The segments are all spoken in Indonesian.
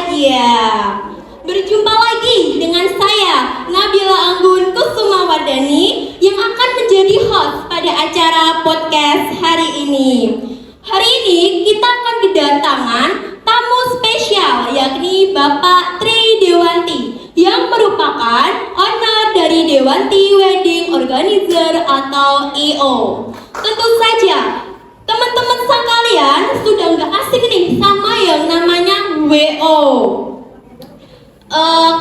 bahagia. Berjumpa lagi dengan saya, Nabila Anggun Kusuma Wardani, yang akan menjadi host pada acara podcast hari ini. Hari ini kita akan kedatangan tamu spesial, yakni Bapak Tri Dewanti, yang merupakan owner dari Dewanti Wedding Organizer atau EO. Tentu saja, teman-teman sekalian sudah nggak asing nih sama yang namanya WO.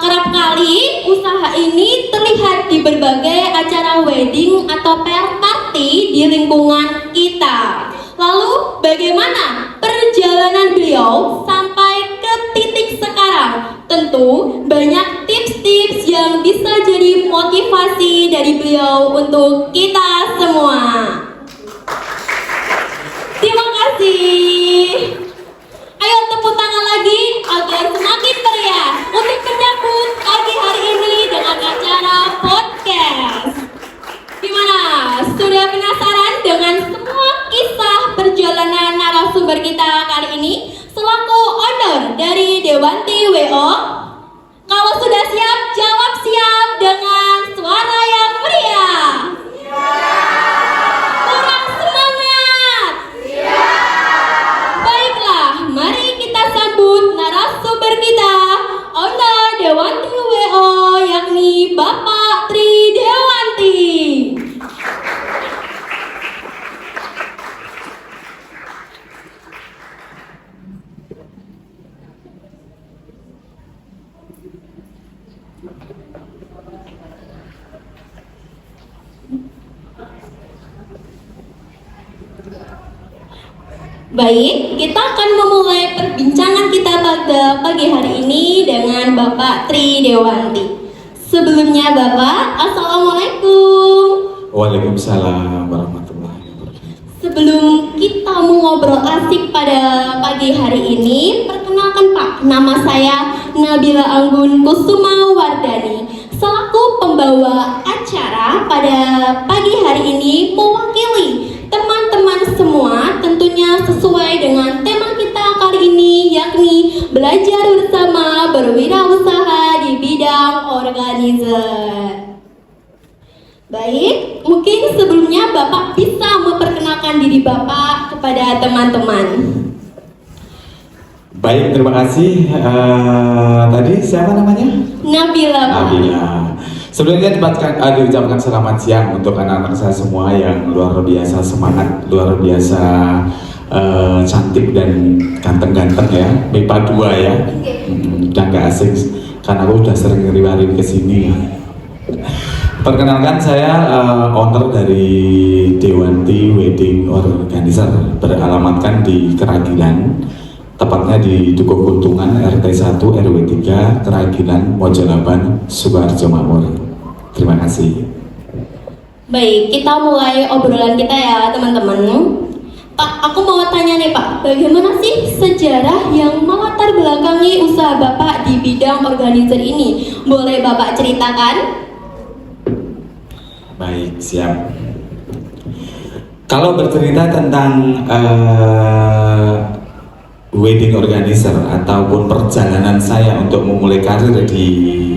Kerap kali usaha ini terlihat di berbagai acara wedding atau party di lingkungan kita. Lalu bagaimana perjalanan beliau sampai ke titik sekarang? Tentu banyak tips-tips yang bisa jadi motivasi dari beliau untuk kita semua. Terima kasih. Ayo tepuk tangan lagi agar semakin meriah untuk menyambut pagi hari ini dengan acara podcast. Gimana? Sudah penasaran dengan semua kisah perjalanan narasumber kita kali ini selaku owner dari Dewanti WO? Kalau sudah siap, jawab siap dengan suara yang meriah. Kurang semangat. Baiklah, mari kita sambut narasumber kita, owner Dewanti WO, yakni Bapak Tri Dewanti. Baik, kita akan memulai perbincangan kita pada pagi hari ini dengan Bapak Tri Dewanti. Sebelumnya Bapak, Assalamualaikum. Waalaikumsalam warahmatullahi wabarakatuh. Sebelum kita mau ngobrol asik pada pagi hari ini, perkenalkan Pak, nama saya Nabila Anggun Kusuma Wardani. Selaku pembawa acara pada pagi hari ini mewakili teman-teman semua, tentunya sesuai dengan tema kita kali ini, yakni belajar bersama berwirausaha di bidang organizer. Baik, mungkin sebelumnya Bapak bisa memperkenalkan diri Bapak kepada teman-teman. Baik, terima kasih. Tadi siapa namanya? Nabila, Pak. Nabila. Sebelumnya diucapkan selamat siang untuk anak-anak saya semua yang luar biasa semangat, luar biasa cantik dan ganteng-ganteng ya. MIPA 2 ya. Udah gak asing karena aku udah sering ngeriwarin ke sini. Perkenalkan, saya owner dari Dewanti Wedding Organizer, beralamatkan di Keragilan, tepatnya di Dukuh Kuntungan, RT 1 RW 3, Keragilan, Mojolaban, Sukoharjo Makmur. Terima kasih. Baik, kita mulai obrolan kita ya teman-teman. Pak, aku mau tanya nih Pak, bagaimana sih sejarah yang melatar belakangi usaha Bapak di bidang organizer ini? Boleh Bapak ceritakan? Baik, siap. Kalau bercerita tentang wedding organizer ataupun perjalanan saya untuk memulai karir di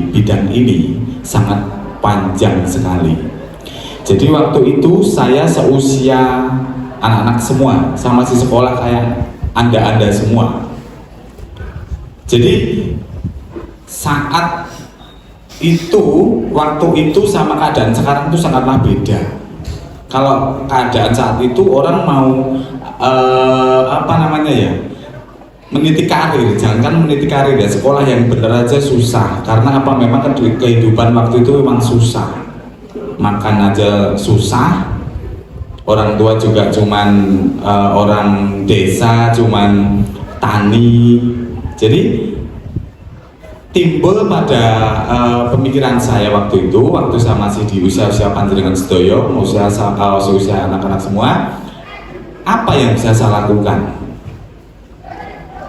bidang ini sangat panjang sekali. Jadi waktu itu saya seusia anak-anak semua, sama si sekolah kayak anda-anda semua. Jadi saat itu, waktu itu sama keadaan sekarang itu sangatlah beda. Kalau keadaan saat itu orang mau meniti karir, jangankan meniti karir ya, sekolah yang benar aja susah. Karena apa? Memang kehidupan waktu itu memang susah. Makan aja susah. Orang tua juga cuman orang desa, cuman tani. Jadi timbul pada pemikiran saya waktu itu, waktu saya masih di usia-usia panjenengan sedoyo, usia anak-anak semua, apa yang bisa saya lakukan?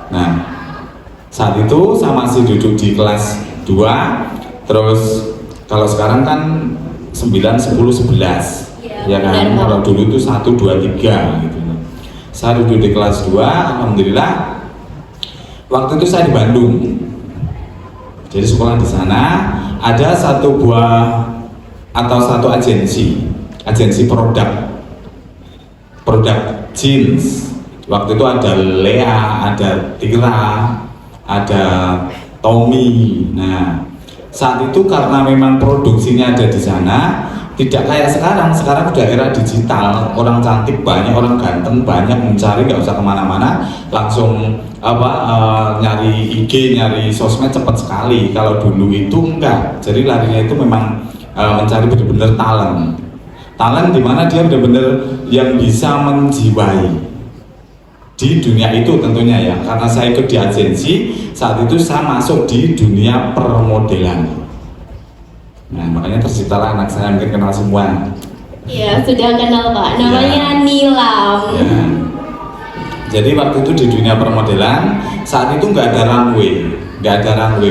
Nah, saat itu saya masih duduk di kelas 2, terus kalau sekarang kan 9, 10, 11 ya kan, kalau dulu itu 1, 2, 3 gitu. Saya duduk di kelas 2, alhamdulillah waktu itu saya di Bandung. Jadi sekolah di sana ada satu buah atau satu agensi produk jeans. Waktu itu ada Lea, ada Tira, ada Tommy. Nah, saat itu karena memang produksinya ada di sana, tidak kayak sekarang. Sekarang udah era digital, orang cantik banyak, orang ganteng banyak, mencari nggak usah kemana-mana, langsung nyari IG, nyari sosmed cepat sekali. Kalau dulu itu enggak, jadi larinya itu memang mencari benar-benar talent di mana dia benar-benar yang bisa menjiwai di dunia itu tentunya ya. Karena saya ikut di agensi, saat itu saya masuk di dunia permodelan. Nah, makanya terciptalah anak saya, mungkin kenal semua. Iya, sudah kenal Pak, namanya Nilam. Ya. Jadi waktu itu di dunia permodelan, saat itu nggak ada runway,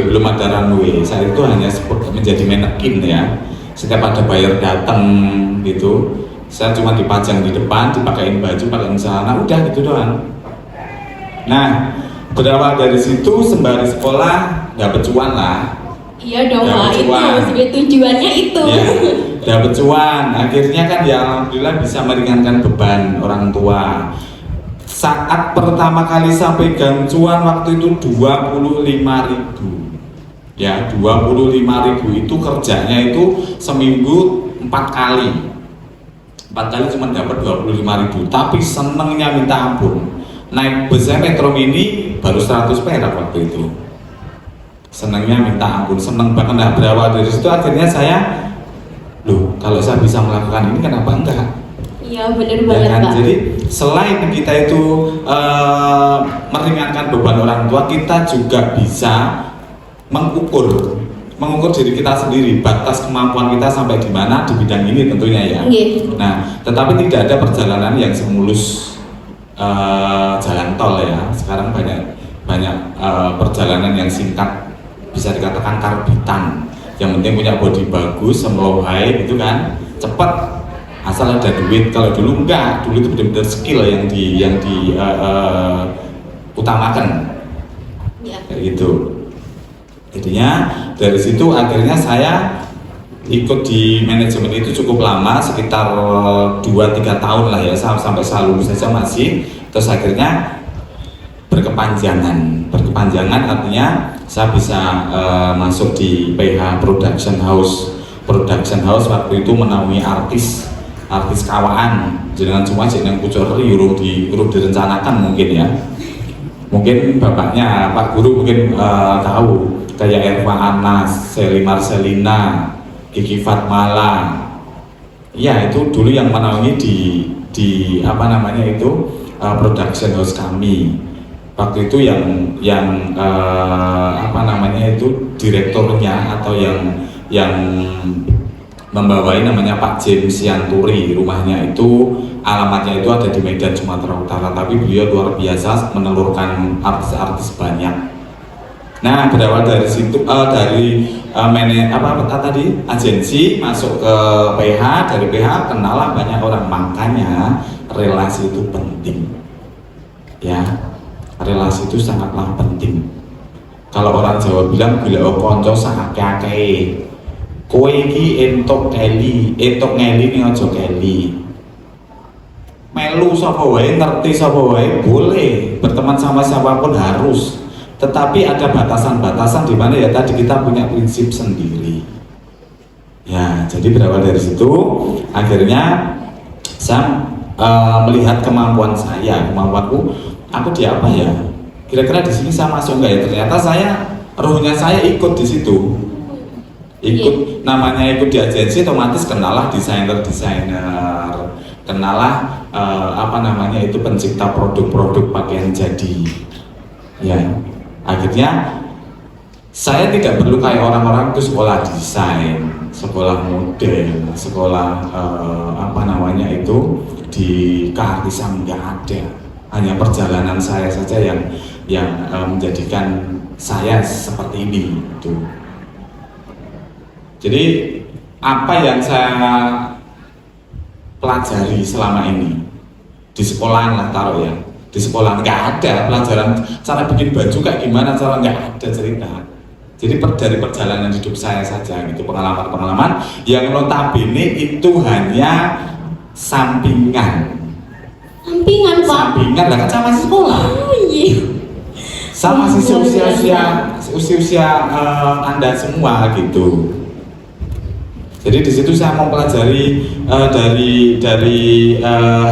belum ada runway. Saat itu hanya menjadi manekin ya. Setiap ada buyer datang gitu, saya cuma dipajang di depan, dipakein baju, pakein celana, udah gitu doang. Nah, berawal dari situ sembari sekolah dapat cuan lah. Iya dong Pak, itu sebagai tujuannya itu. Ya, dapat cuan. Akhirnya kan ya alhamdulillah bisa meringankan beban orang tua. Saat pertama kali saya pegang cuan waktu itu 25.000. Ya, 25.000 itu kerjanya itu seminggu 4 kali. 4 kali cuma dapat 25.000, tapi senengnya minta ampun. Naik busnya Metro Mini baru 100 perak waktu itu. Senengnya minta ampun, seneng banget. Nah, berawal dari situ akhirnya saya, loh kalau saya bisa melakukan ini kenapa enggak? Iya benar banget kan? Pak. Jadi selain kita itu meringankan beban orang tua, kita juga bisa mengukur diri kita sendiri, batas kemampuan kita sampai di mana di bidang ini tentunya ya. Nah, tetapi tidak ada perjalanan yang semulus jalan tol ya. Sekarang banyak perjalanan yang singkat, bisa dikatakan karbitan. Yang penting punya body bagus, slow high gitu kan, cepat, asal ada duit. Kalau dulu enggak, dulu itu benar-benar skill yang di utamakan kayak gitu. Jadinya dari situ akhirnya saya ikut di manajemen itu cukup lama, sekitar 2-3 tahun lah ya, sampai saya lulus saja masih. Terus akhirnya berkepanjangan artinya saya bisa masuk di PH Production House waktu itu menaungi artis kawaan jenengan semua jenengan kucuri urung direncanakan mungkin ya. Mungkin bapaknya Pak Guru mungkin tahu, kayak Erva Anas, Sally Marcelina, Kiki Fatmala. Ya, itu dulu yang menaungi di production house kami. Waktu itu yang direkturnya atau yang membawai namanya Pak James Sianturi. Rumahnya itu, alamatnya itu ada di Medan, Sumatera Utara, tapi beliau luar biasa menelurkan artis-artis banyak. Nah, berawal dari situ agensi masuk ke PH, dari PH kenalah banyak orang. Makanya relasi itu penting ya, relasi itu sangatlah penting. Kalau orang Jawa bilang bila konco sakake, kowe iki entuk ngeli ning aja keli. Melu sapa wae, ngerti sapa wae boleh, berteman sama siapapun harus. Tetapi ada batasan-batasan di mana ya tadi kita punya prinsip sendiri. Ya, jadi berawal dari situ akhirnya saya melihat kemampuanku, aku di apa ya? Kira-kira di sini saya masuk enggak ya? Ternyata ruhnya saya ikut di situ. Namanya ikut di agensi, otomatis kenalah desainer, kenalah pencipta produk-produk pakaian jadi. Ya, akhirnya saya tidak perlu kayak orang-orang itu sekolah desain, sekolah model, sekolah di keartisan, nggak ada. Hanya perjalanan saya saja yang menjadikan saya seperti ini. Gitu. Jadi apa yang saya pelajari selama ini di sekolahan lah taruh ya, di sekolah nggak ada pelajaran cara bikin baju kayak gimana, cara nggak ada cerita. Jadi dari perjalanan hidup saya saja gitu, pengalaman-pengalaman yang notabene itu hanya sampingan. Sampingan Pak. Sampingan lah kan sama sekolah. Oh iya. Sama sih usia Anda semua gitu. Jadi di situ saya mempelajari dari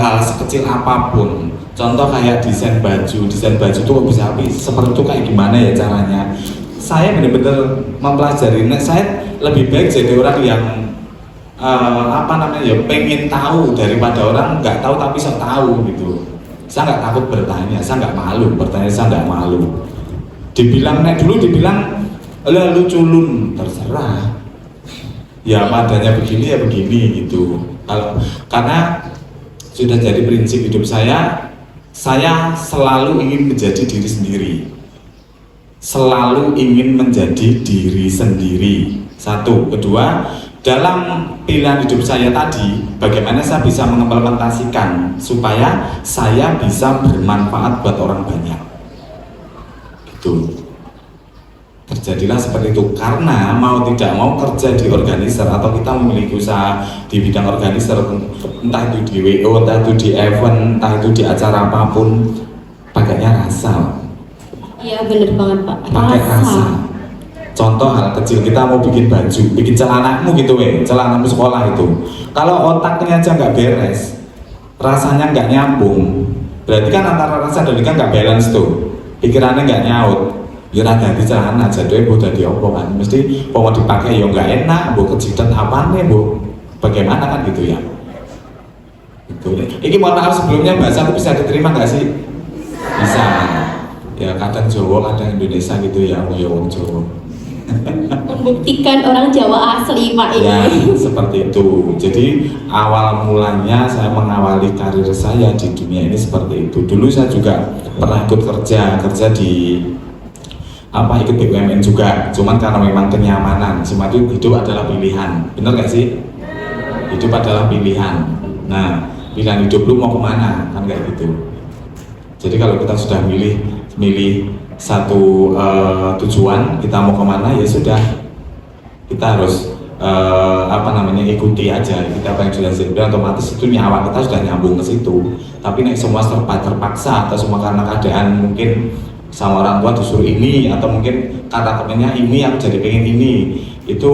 hal sekecil apapun. Contoh kayak desain baju itu kok bisa seperti itu kayak gimana ya caranya. Saya benar-benar mempelajari. Nah, saya lebih baik jadi orang yang pengen tahu daripada orang nggak tahu tapi saya tahu gitu. Saya nggak takut bertanya, saya nggak malu bertanya, saya nggak malu. Dibilang lu culun, terserah. Ya padanya begini ya begini gitu. Karena sudah jadi prinsip hidup saya selalu ingin menjadi diri sendiri. Selalu ingin menjadi diri sendiri. Satu, kedua, dalam pilihan hidup saya tadi, bagaimana saya bisa mengimplementasikan supaya saya bisa bermanfaat buat orang banyak. Gitu. Terjadilah seperti itu karena mau tidak mau kerja di organizer atau kita memiliki usaha di bidang organizer, entah itu di WO, entah itu di event, entah itu di acara apapun, pakainya rasa. Iya bener banget Pak. Pakai rasa. Contoh hal kecil, kita mau bikin baju, bikin celanamu gitu celanamu sekolah itu. Kalau otaknya aja nggak beres, rasanya nggak nyambung, berarti kan antara rasa dan ikan nggak balance tuh, pikirannya nggak nyaut. Ya rada di celana, jadinya bu dari apa kan, mesti mau dipakai ya nggak enak, bu kejidat apa nih bu, bagaimana kan gitu ya. Itu. Ini mohon maaf sebelumnya bahasa aku bisa diterima nggak sih? Bisa. Ya kadang Jawa, kadang Indonesia gitu ya, aku ya wong Jawa. Membuktikan orang Jawa asli Pak ini. Ya seperti itu. Jadi awal mulanya saya mengawali karir saya di dunia ini seperti itu. Dulu saya juga pernah ikut kerja di ikut BUMN juga. Cuman karena memang kenyamanan. Cuma itu hidup adalah pilihan. Bener gak sih? Hidup adalah pilihan. Nah pilihan hidup lu mau kemana kan kayak gitu. Jadi kalau kita sudah milih satu tujuan, kita mau kemana ya sudah, kita harus ikuti aja. Kita apa yang sudah sudah otomatis itu nyawa kita sudah nyambung ke situ. Tapi nek semua terpaksa atau semua karena keadaan mungkin sama orang tua disuruh ini atau mungkin kata temennya ini aku jadi pengen ini, itu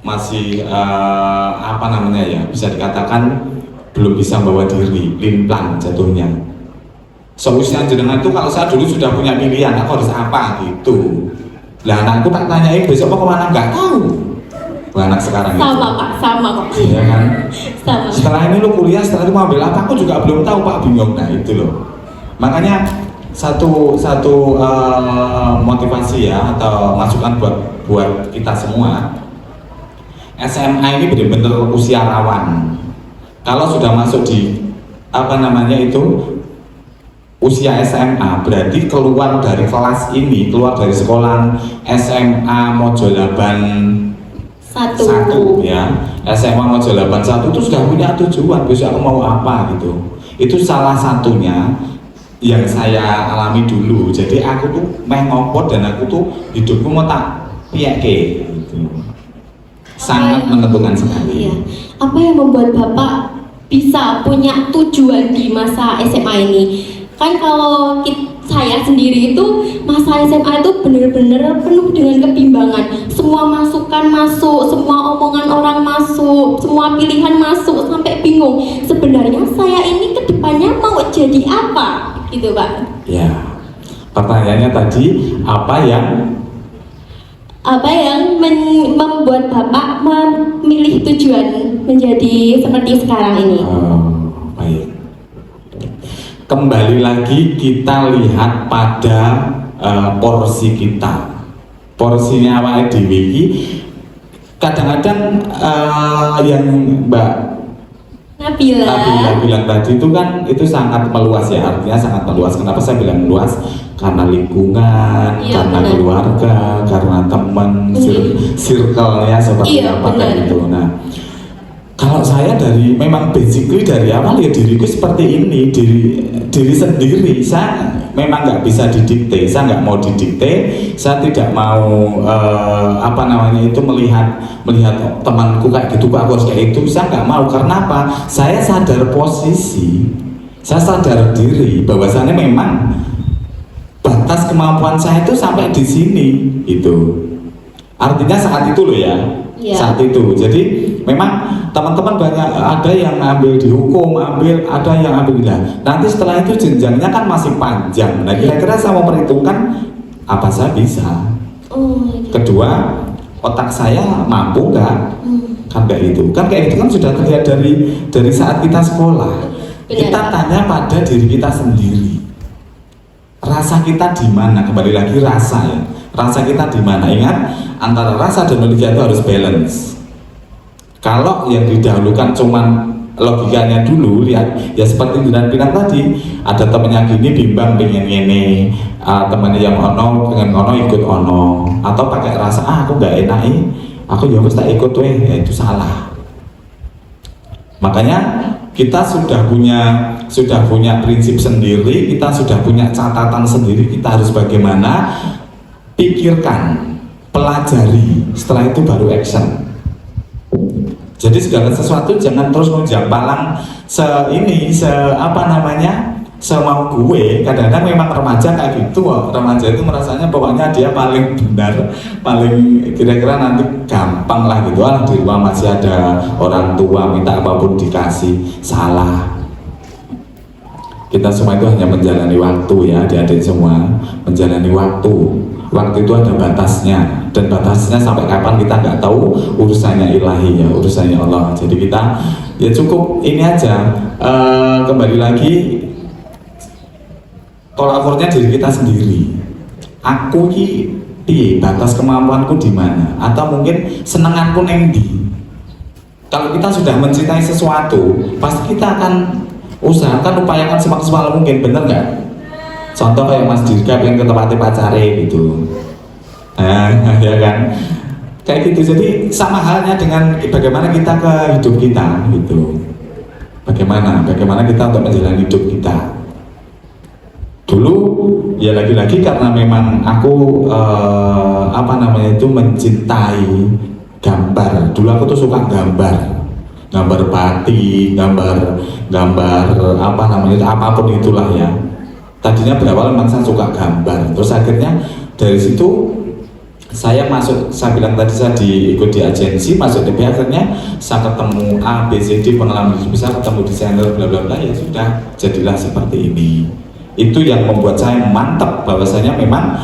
masih bisa dikatakan belum bisa membawa diri, limplan jatuhnya. Solusinya jenengan itu kalau saya dulu sudah punya pilihan, aku harus apa gitu. Lah anakku tak tanyain besok mau kemana, nggak tahu. Anak sekarang sama itu. Pak, sama kok. Iya kan? Sama. Setelah ini lu kuliah, setelah itu mau ambil apa, aku juga belum tahu Pak, bingung. Nah itu loh. Makanya satu motivasi ya atau masukan buat kita semua. SMA ini benar-benar usia rawan. Kalau sudah masuk di usia SMA, berarti keluar dari kelas ini, keluar dari sekolah SMA Mojolaban 1 ya, SMA Mojolaban 1 itu sudah punya tujuan, besok aku mau apa gitu. Itu salah satunya yang saya alami dulu. Jadi aku tuh ngopo dan aku tuh hidupku mau tak piyake gitu. Sangat menentukan sekali. Iya. Apa yang membuat Bapak bisa punya tujuan di masa SMA ini? Kan kalau saya sendiri itu masa SMA itu benar-benar penuh dengan kebimbangan. Semua masukan masuk, semua omongan orang masuk, semua pilihan masuk, sampai bingung. Sebenarnya saya ini kedepannya mau jadi apa? Gitu Pak. Ya, pertanyaannya tadi apa yang membuat Bapak memilih tujuan menjadi seperti sekarang ini? Baik. Kembali lagi kita lihat pada porsi kita. Porsinya awake dhewe iki kadang-kadang yang Mbak Nabila bilang tadi itu kan itu sangat meluas ya, artinya sangat meluas. Kenapa saya bilang meluas? Karena lingkungan, karena benar. Keluarga, karena teman, circle-nya seperti apa kan itu. Nah, Kalau saya memang basically dari awal ya diriku seperti ini, diri sendiri. Saya memang nggak bisa didikte, saya nggak mau didikte, saya tidak mau melihat temanku kayak gitu, aku harus kayak itu. Saya nggak mau, karena apa? Saya sadar posisi, saya sadar diri bahwasannya memang batas kemampuan saya itu sampai di sini, gitu. Artinya saat itu loh ya. Saat itu, jadi memang teman-teman banyak, ada yang ambil di hukum, ada yang ambil nanti setelah itu jenjangnya kan masih panjang. Nah kira-kira saya mau perhitungkan apa saya bisa. Kedua, otak saya mampu nggak? Kan kayak itu kan sudah terlihat dari saat kita sekolah. Kita tanya pada diri kita sendiri, rasa kita di mana? Kembali lagi rasa ya. Rasa kita di mana? Ingat, antara rasa dan logika itu harus balance. Kalau yang didahulukan cuman logikanya dulu, lihat ya seperti bilang tadi, ada temennya gini bimbang pengen ini, temennya yang ono dengan ono ikut ono, atau pakai rasa aku nggak enak aku ya tak ikut ya itu salah. Makanya kita sudah punya prinsip sendiri, kita sudah punya catatan sendiri, kita harus bagaimana. Pikirkan, pelajari, setelah itu baru action. Jadi segala sesuatu jangan terus menjampalang semau gue. Kadang-kadang memang remaja kayak gitu. Remaja itu merasanya pokoknya dia paling benar, paling kira-kira nanti gampang lah gitu. Di rumah masih ada orang tua, minta apapun dikasih. Salah. Kita semua itu hanya menjalani waktu ya, adik-adik semua, menjalani waktu. Waktu itu ada batasnya, dan batasnya sampai kapan kita nggak tahu, urusannya ilahi ya, urusannya Allah. Jadi kita ya cukup ini aja, kembali lagi tolak ukurnya diri kita sendiri. Aku batas kemampuanku di mana, atau mungkin senenganku nengdi. Kalau kita sudah mencintai sesuatu, pasti kita akan usahakan, upayakan semaksimal mungkin, bener nggak? Contoh kayak Mas Dirga pengen ke tempatnya pacare gitu, ya kan? Kayak gitu. Jadi sama halnya dengan bagaimana kita ke hidup kita gitu. Bagaimana kita untuk menjalani hidup kita. Dulu ya lagi-lagi karena memang aku mencintai gambar. Dulu aku tuh suka gambar batik, gambar apapun itulah ya. Tadinya berawal memang saya suka gambar, terus akhirnya dari situ saya bilang tadi saya ikut di agensi, masuk DP, akhirnya saya ketemu A, B, C, D, pengalaman hidup saya, ketemu desainer bla bla bla, ya sudah, jadilah seperti ini. Itu yang membuat saya mantap bahwasanya memang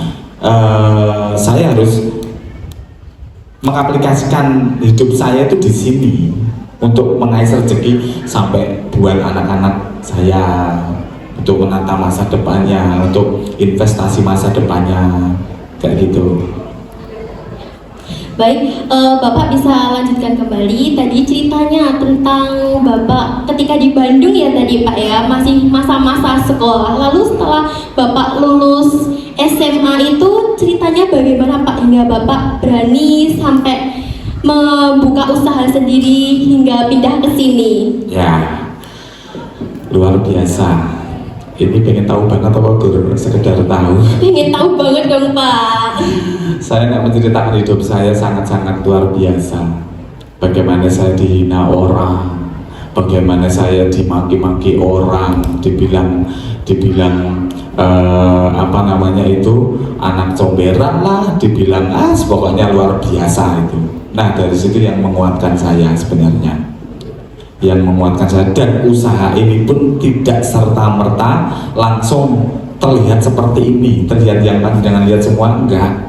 saya harus mengaplikasikan hidup saya itu di sini untuk mengais rezeki sampai buat anak-anak saya, untuk menata masa depannya, untuk investasi masa depannya, kayak gitu. Baik, Bapak bisa lanjutkan kembali tadi ceritanya tentang Bapak ketika di Bandung ya tadi Pak ya, masih masa-masa sekolah. Lalu setelah Bapak lulus SMA itu ceritanya bagaimana Pak hingga Bapak berani sampai membuka usaha sendiri hingga pindah ke sini? Ya, luar biasa. Ini pengen tahu banget apa sekedar tahu? Pengen tahu banget dong Pak. Saya nggak menceritakan hidup saya sangat-sangat luar biasa. Bagaimana saya dihina orang, bagaimana saya dimaki-maki orang, dibilang anak comberan lah, dibilang pokoknya luar biasa itu. Nah dari situ yang menguatkan saya sebenarnya. Yang menguatkan saya, dan usaha ini pun tidak serta-merta langsung terlihat seperti ini, terlihat yang jangan lihat semua, enggak.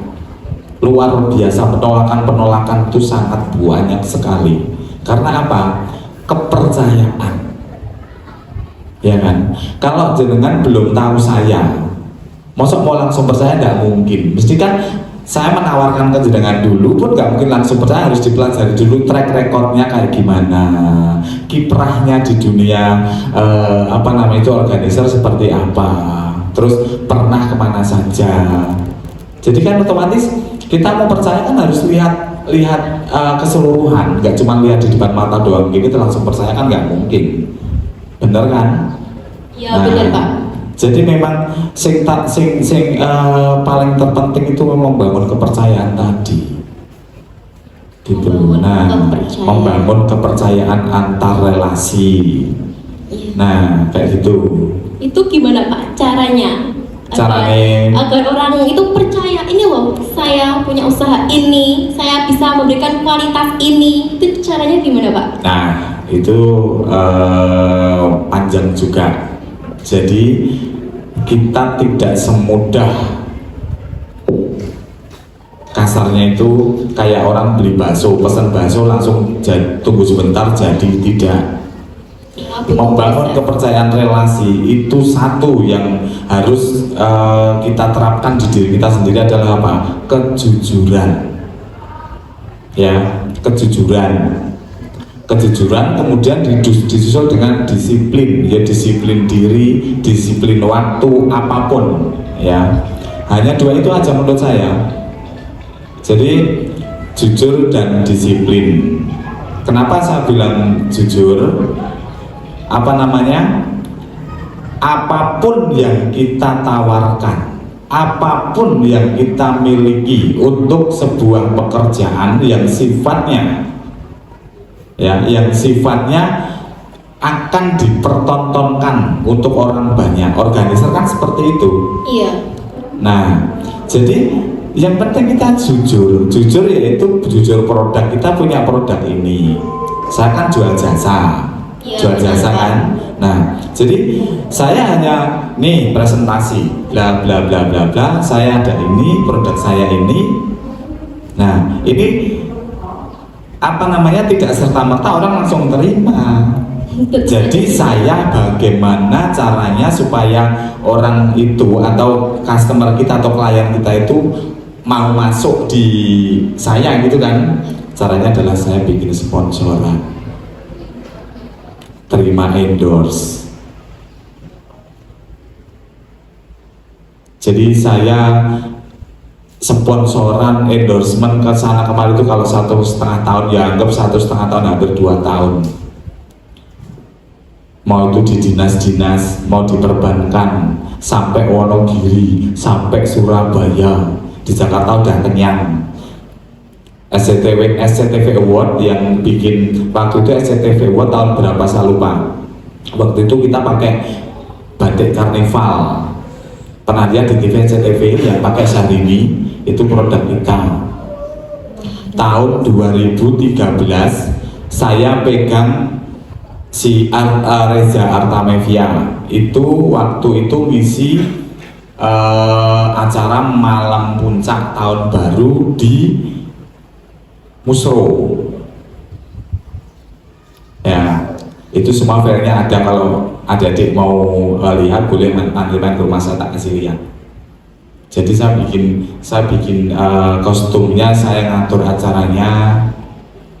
Luar biasa, penolakan itu sangat banyak sekali. Karena apa? Kepercayaan, ya kan? Kalau jenengan belum tahu saya, masa mau langsung percaya? Enggak mungkin. Mesti kan saya menawarkan ke jenengan dulu pun nggak mungkin langsung percaya, harus dipelajari dulu track recordnya kayak gimana, kiprahnya di dunia itu organizer seperti apa, terus pernah kemana saja. Jadi kan otomatis kita mau percaya kan harus lihat lihat keseluruhan, nggak cuma lihat di depan mata doang gini langsung percaya kan nggak mungkin, bener kan? Ya benar Pak. Jadi memang paling terpenting itu membangun kepercayaan tadi, gitu. Membangun kepercayaan antar relasi. Nah, kayak gitu. Itu gimana Pak caranya? Agar orang itu percaya, ini loh saya punya usaha ini, saya bisa memberikan kualitas ini. Itu caranya gimana Pak? Nah, itu panjang juga. Jadi kita tidak semudah kasarnya itu kayak orang beli bakso, pesan bakso langsung tunggu sebentar jadi, tidak. Membangun kepercayaan relasi itu satu yang harus kita terapkan di diri kita sendiri adalah apa? Kejujuran. Ya, kejujuran. Kejujuran kemudian disusul dengan disiplin, ya disiplin diri, disiplin waktu, apapun, ya. Hanya dua itu aja menurut saya. Jadi jujur dan disiplin. Kenapa saya bilang jujur? Apapun yang kita tawarkan, apapun yang kita miliki untuk sebuah pekerjaan yang sifatnya akan dipertontonkan untuk orang banyak, organizer kan seperti itu. Iya. Nah, jadi yang penting kita jujur yaitu jujur produk. Kita punya produk ini, saya kan jual jasa, jual jasa kan. Nah, jadi saya hanya nih presentasi, bla bla bla bla bla. Saya ada ini, produk saya ini. Nah, ini tidak serta-merta orang langsung terima. Jadi saya bagaimana caranya supaya orang itu atau customer kita atau klien kita itu mau masuk di saya gitu kan. Caranya adalah saya bikin sponsoran, terima endorse. Jadi saya sponsoran, endorsement ke sana kemari itu kalau 1,5 tahun ya anggap 1,5 tahun, hampir 2 tahun. Mau itu di dinas-dinas, mau di perbankan, sampai Wonogiri, sampai Surabaya, di Jakarta udah kenyang. SCTV Award yang bikin waktu itu SCTV Award tahun berapa saya lupa. Waktu itu kita pakai batik karnival. Pernah lihat di TV SCTV yang pakai Syahrini, itu produk kita. Tahun 2013 saya pegang si Reza Artamevia, itu waktu itu ngisi acara malam puncak tahun baru di Musro. Ya, itu semua filenya ada, kalau adik-adik mau lihat boleh main ke rumah saya, tak kasih lihat. Jadi saya bikin kostumnya, saya ngatur acaranya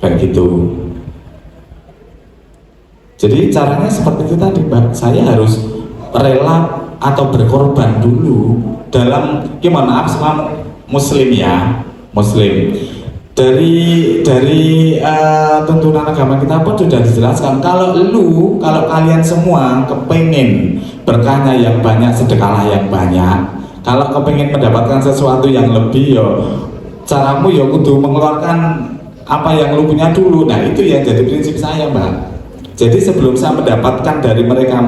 kayak gitu. Jadi caranya seperti itu tadi, Mbak. Saya harus rela atau berkorban dulu dalam, gimana, maaf semua muslim ya, muslim. Dari tuntunan agama kita pun sudah dijelaskan, kalau kalian semua kepengen berkahnya yang banyak, sedekahlah yang banyak. Kalau kepengen mendapatkan sesuatu yang lebih, caramu kudu mengeluarkan apa yang lu punya dulu. Nah, itu ya jadi prinsip saya, Mbak. Jadi sebelum saya mendapatkan dari mereka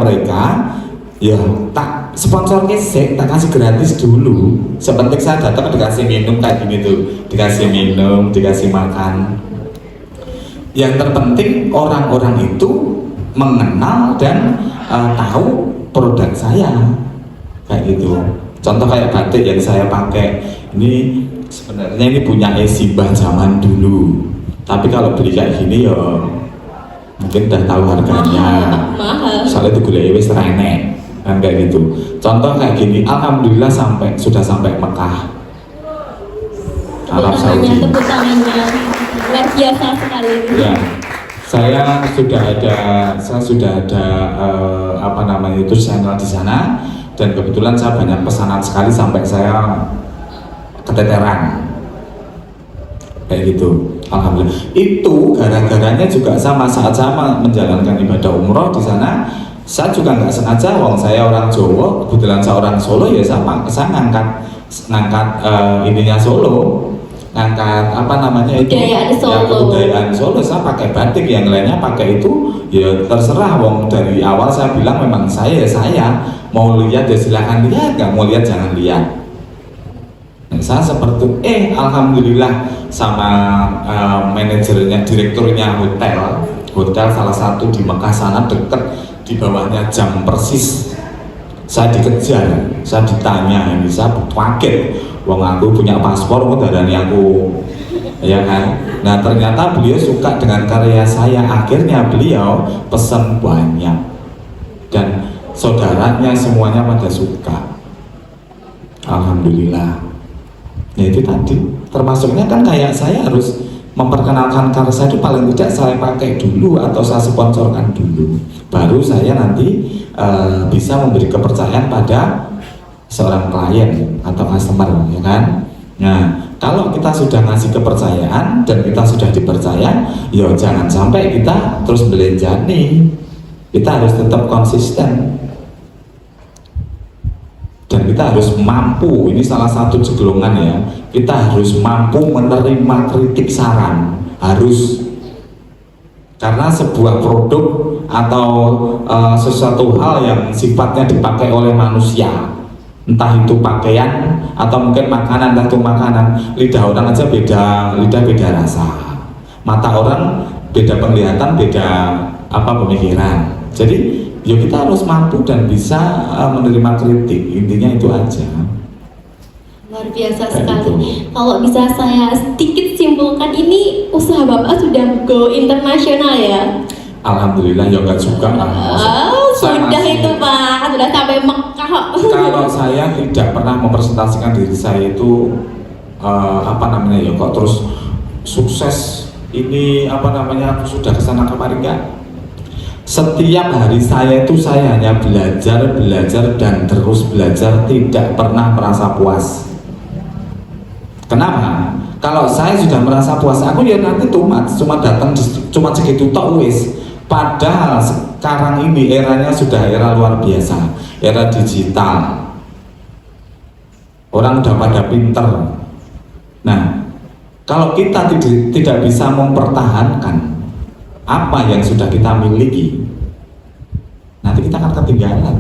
tak sponsor kesek, tak kasih gratis dulu. Sepenting saya datang dikasih minum kayak gini tuh, dikasih minum, dikasih makan. Yang terpenting orang-orang itu mengenal dan tahu produk saya kayak gitu. Contoh kayak batik yang saya pakai ini, sebenarnya ini punya Simbah zaman dulu. Tapi kalau beli kayak gini mungkin udah tahu harganya. Mahal. Soalnya itu gulai wis renek. Kan kayak gitu. Contoh kayak gini, alhamdulillah sudah sampai Mekah, Arab Saudi. Tepuk tangannya luar biasa sekali. Ya, saya sudah ada itu channel di sana, dan kebetulan saya banyak pesanan sekali sampai saya keteteran. kayak gitu. Alhamdulillah. Itu gara-garanya juga sama saat saya menjalankan ibadah umroh di sana, saya juga nggak sengaja, wong saya orang Jawa, kebetulan saya orang Solo, ya saya ngangkat ininya Solo, ngangkat apa namanya itu Kebudayaan Solo. ya, kebudayaan Solo. Saya pakai batik, yang lainnya pakai itu, ya terserah. Wong dari awal saya bilang memang saya mau lihat ya silahkan lihat, nggak mau lihat jangan lihat. Nah, saya seperti alhamdulillah sama manajernya, direkturnya hotel salah satu di Mekah sana, deket di bawahnya jam persis saya dikejar, saya ditanya, ini saya kaget, wong aku punya paspor kok darani aku, ya kan. Nah ternyata beliau suka dengan karya saya, akhirnya beliau pesan banyak dan saudaranya semuanya pada suka, alhamdulillah. Ya itu tadi, termasuknya kan kayak saya harus memperkenalkan karya saya itu paling tidak saya pakai dulu atau saya sponsorkan dulu, baru saya nanti bisa memberi kepercayaan pada seorang klien atau customer, ya kan. Nah kalau kita sudah ngasih kepercayaan dan kita sudah dipercaya, ya jangan sampai kita terus belenjani, kita harus tetap konsisten. Dan kita harus mampu, ini salah satu jeglongan ya, kita harus mampu menerima kritik saran, harus. Karena sebuah produk atau sesuatu hal yang sifatnya dipakai oleh manusia, entah itu pakaian atau mungkin makanan, entah itu makanan, lidah orang aja beda, lidah beda rasa, mata orang beda penglihatan, beda pemikiran. Jadi ya kita harus mampu dan bisa menerima kritik, intinya itu aja. Luar biasa sekali. Kalau bisa saya sedikit simpulkan, ini usaha Bapak sudah go internasional ya? Alhamdulillah, ya enggak juga lah. Sudah itu Pak, sudah sampai Mekah. Kalau saya tidak pernah mempresentasikan diri saya itu ya kok terus sukses ini aku sudah kesana kemari, enggak. Setiap hari saya itu saya hanya belajar dan terus belajar, tidak pernah merasa puas. Kenapa? Kalau saya sudah merasa puas, aku ya nanti cuma datang cuma segitu tok wis. Padahal sekarang ini eranya sudah era luar biasa, era digital. Orang udah pada pinter. Nah, kalau kita tidak bisa mempertahankan apa yang sudah kita miliki, nanti kita akan ketinggalan.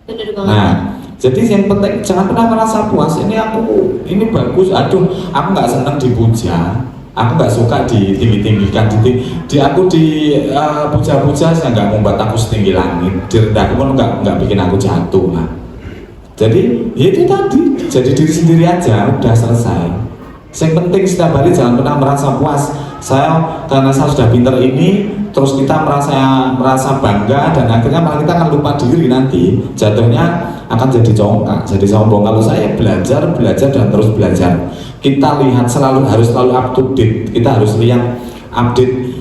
Bener banget. Nah, jadi yang penting jangan pernah merasa puas. Ini bagus. Aduh, aku nggak senang dipuja. Aku nggak suka ditinggi-tinggikan. Aku puja-puja, saya nggak membuat aku setinggi langit. Direndahkan pun nggak bikin aku jatuh. Nah, jadi ya itu tadi. Jadi diri sendiri aja, udah selesai. Yang penting setiap hari jangan pernah merasa puas. Karena saya sudah pinter ini, terus kita merasa bangga dan akhirnya malah kita akan lupa diri, nanti jatuhnya akan jadi congkak, jadi sombong. Kalau saya belajar dan terus belajar, kita lihat harus selalu up to date, kita harus lihat update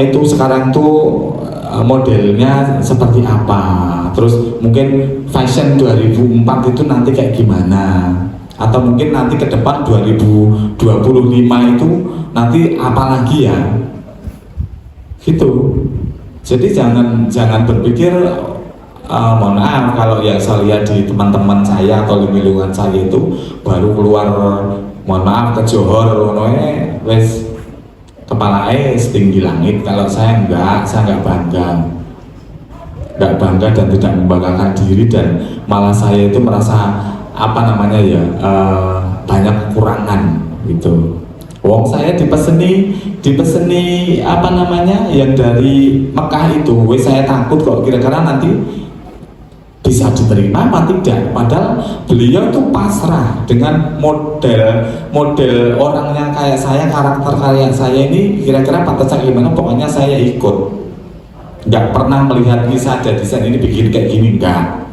itu sekarang tuh modelnya seperti apa, terus mungkin fashion 2004 itu nanti kayak gimana, atau mungkin nanti ke depan 2025 itu nanti apalagi ya, gitu. Jadi jangan berpikir mohon maaf kalau yang saya lihat di teman-teman saya atau di lingkungan saya itu baru keluar, mohon maaf, ke Johor wes kepala setinggi langit. Kalau saya nggak bangga dan tidak membanggakan diri, dan malah saya itu merasa banyak kekurangan gitu. Wong saya dipeseni yang dari Mekah itu, saya takut kok kira-kira nanti bisa diterima apa tidak. Padahal beliau itu pasrah dengan model orang yang kayak saya, karakter kayak saya ini kira-kira pantasnya gimana, pokoknya saya ikut. Nggak pernah melihat kisah ada desain ini bikin kayak gini, enggak.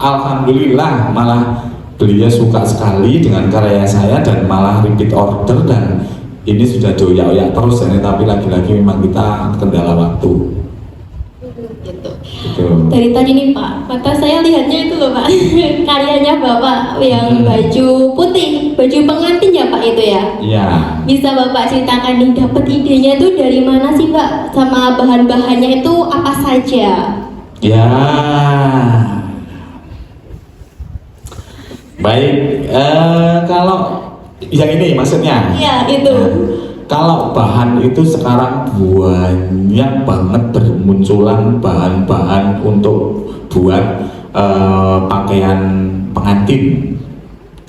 Alhamdulillah malah beliau suka sekali dengan karya saya dan malah repeat order, dan ini sudah doyak-oyak terus ya, tapi lagi-lagi memang kita kendala waktu. Gitu. gitu. Dari tadi nih Pak, mata saya lihatnya itu loh Pak, karyanya Bapak yang baju putih, baju pengantin ya Pak itu ya? Iya. Bisa Bapak ceritakan nih, dapat idenya tuh dari mana sih Pak? Sama bahan-bahannya itu apa saja? Ya. Baik, kalau yang ini maksudnya? Iya itu. Kalau bahan itu sekarang banyak banget bermunculan bahan-bahan untuk buat pakaian pengantin,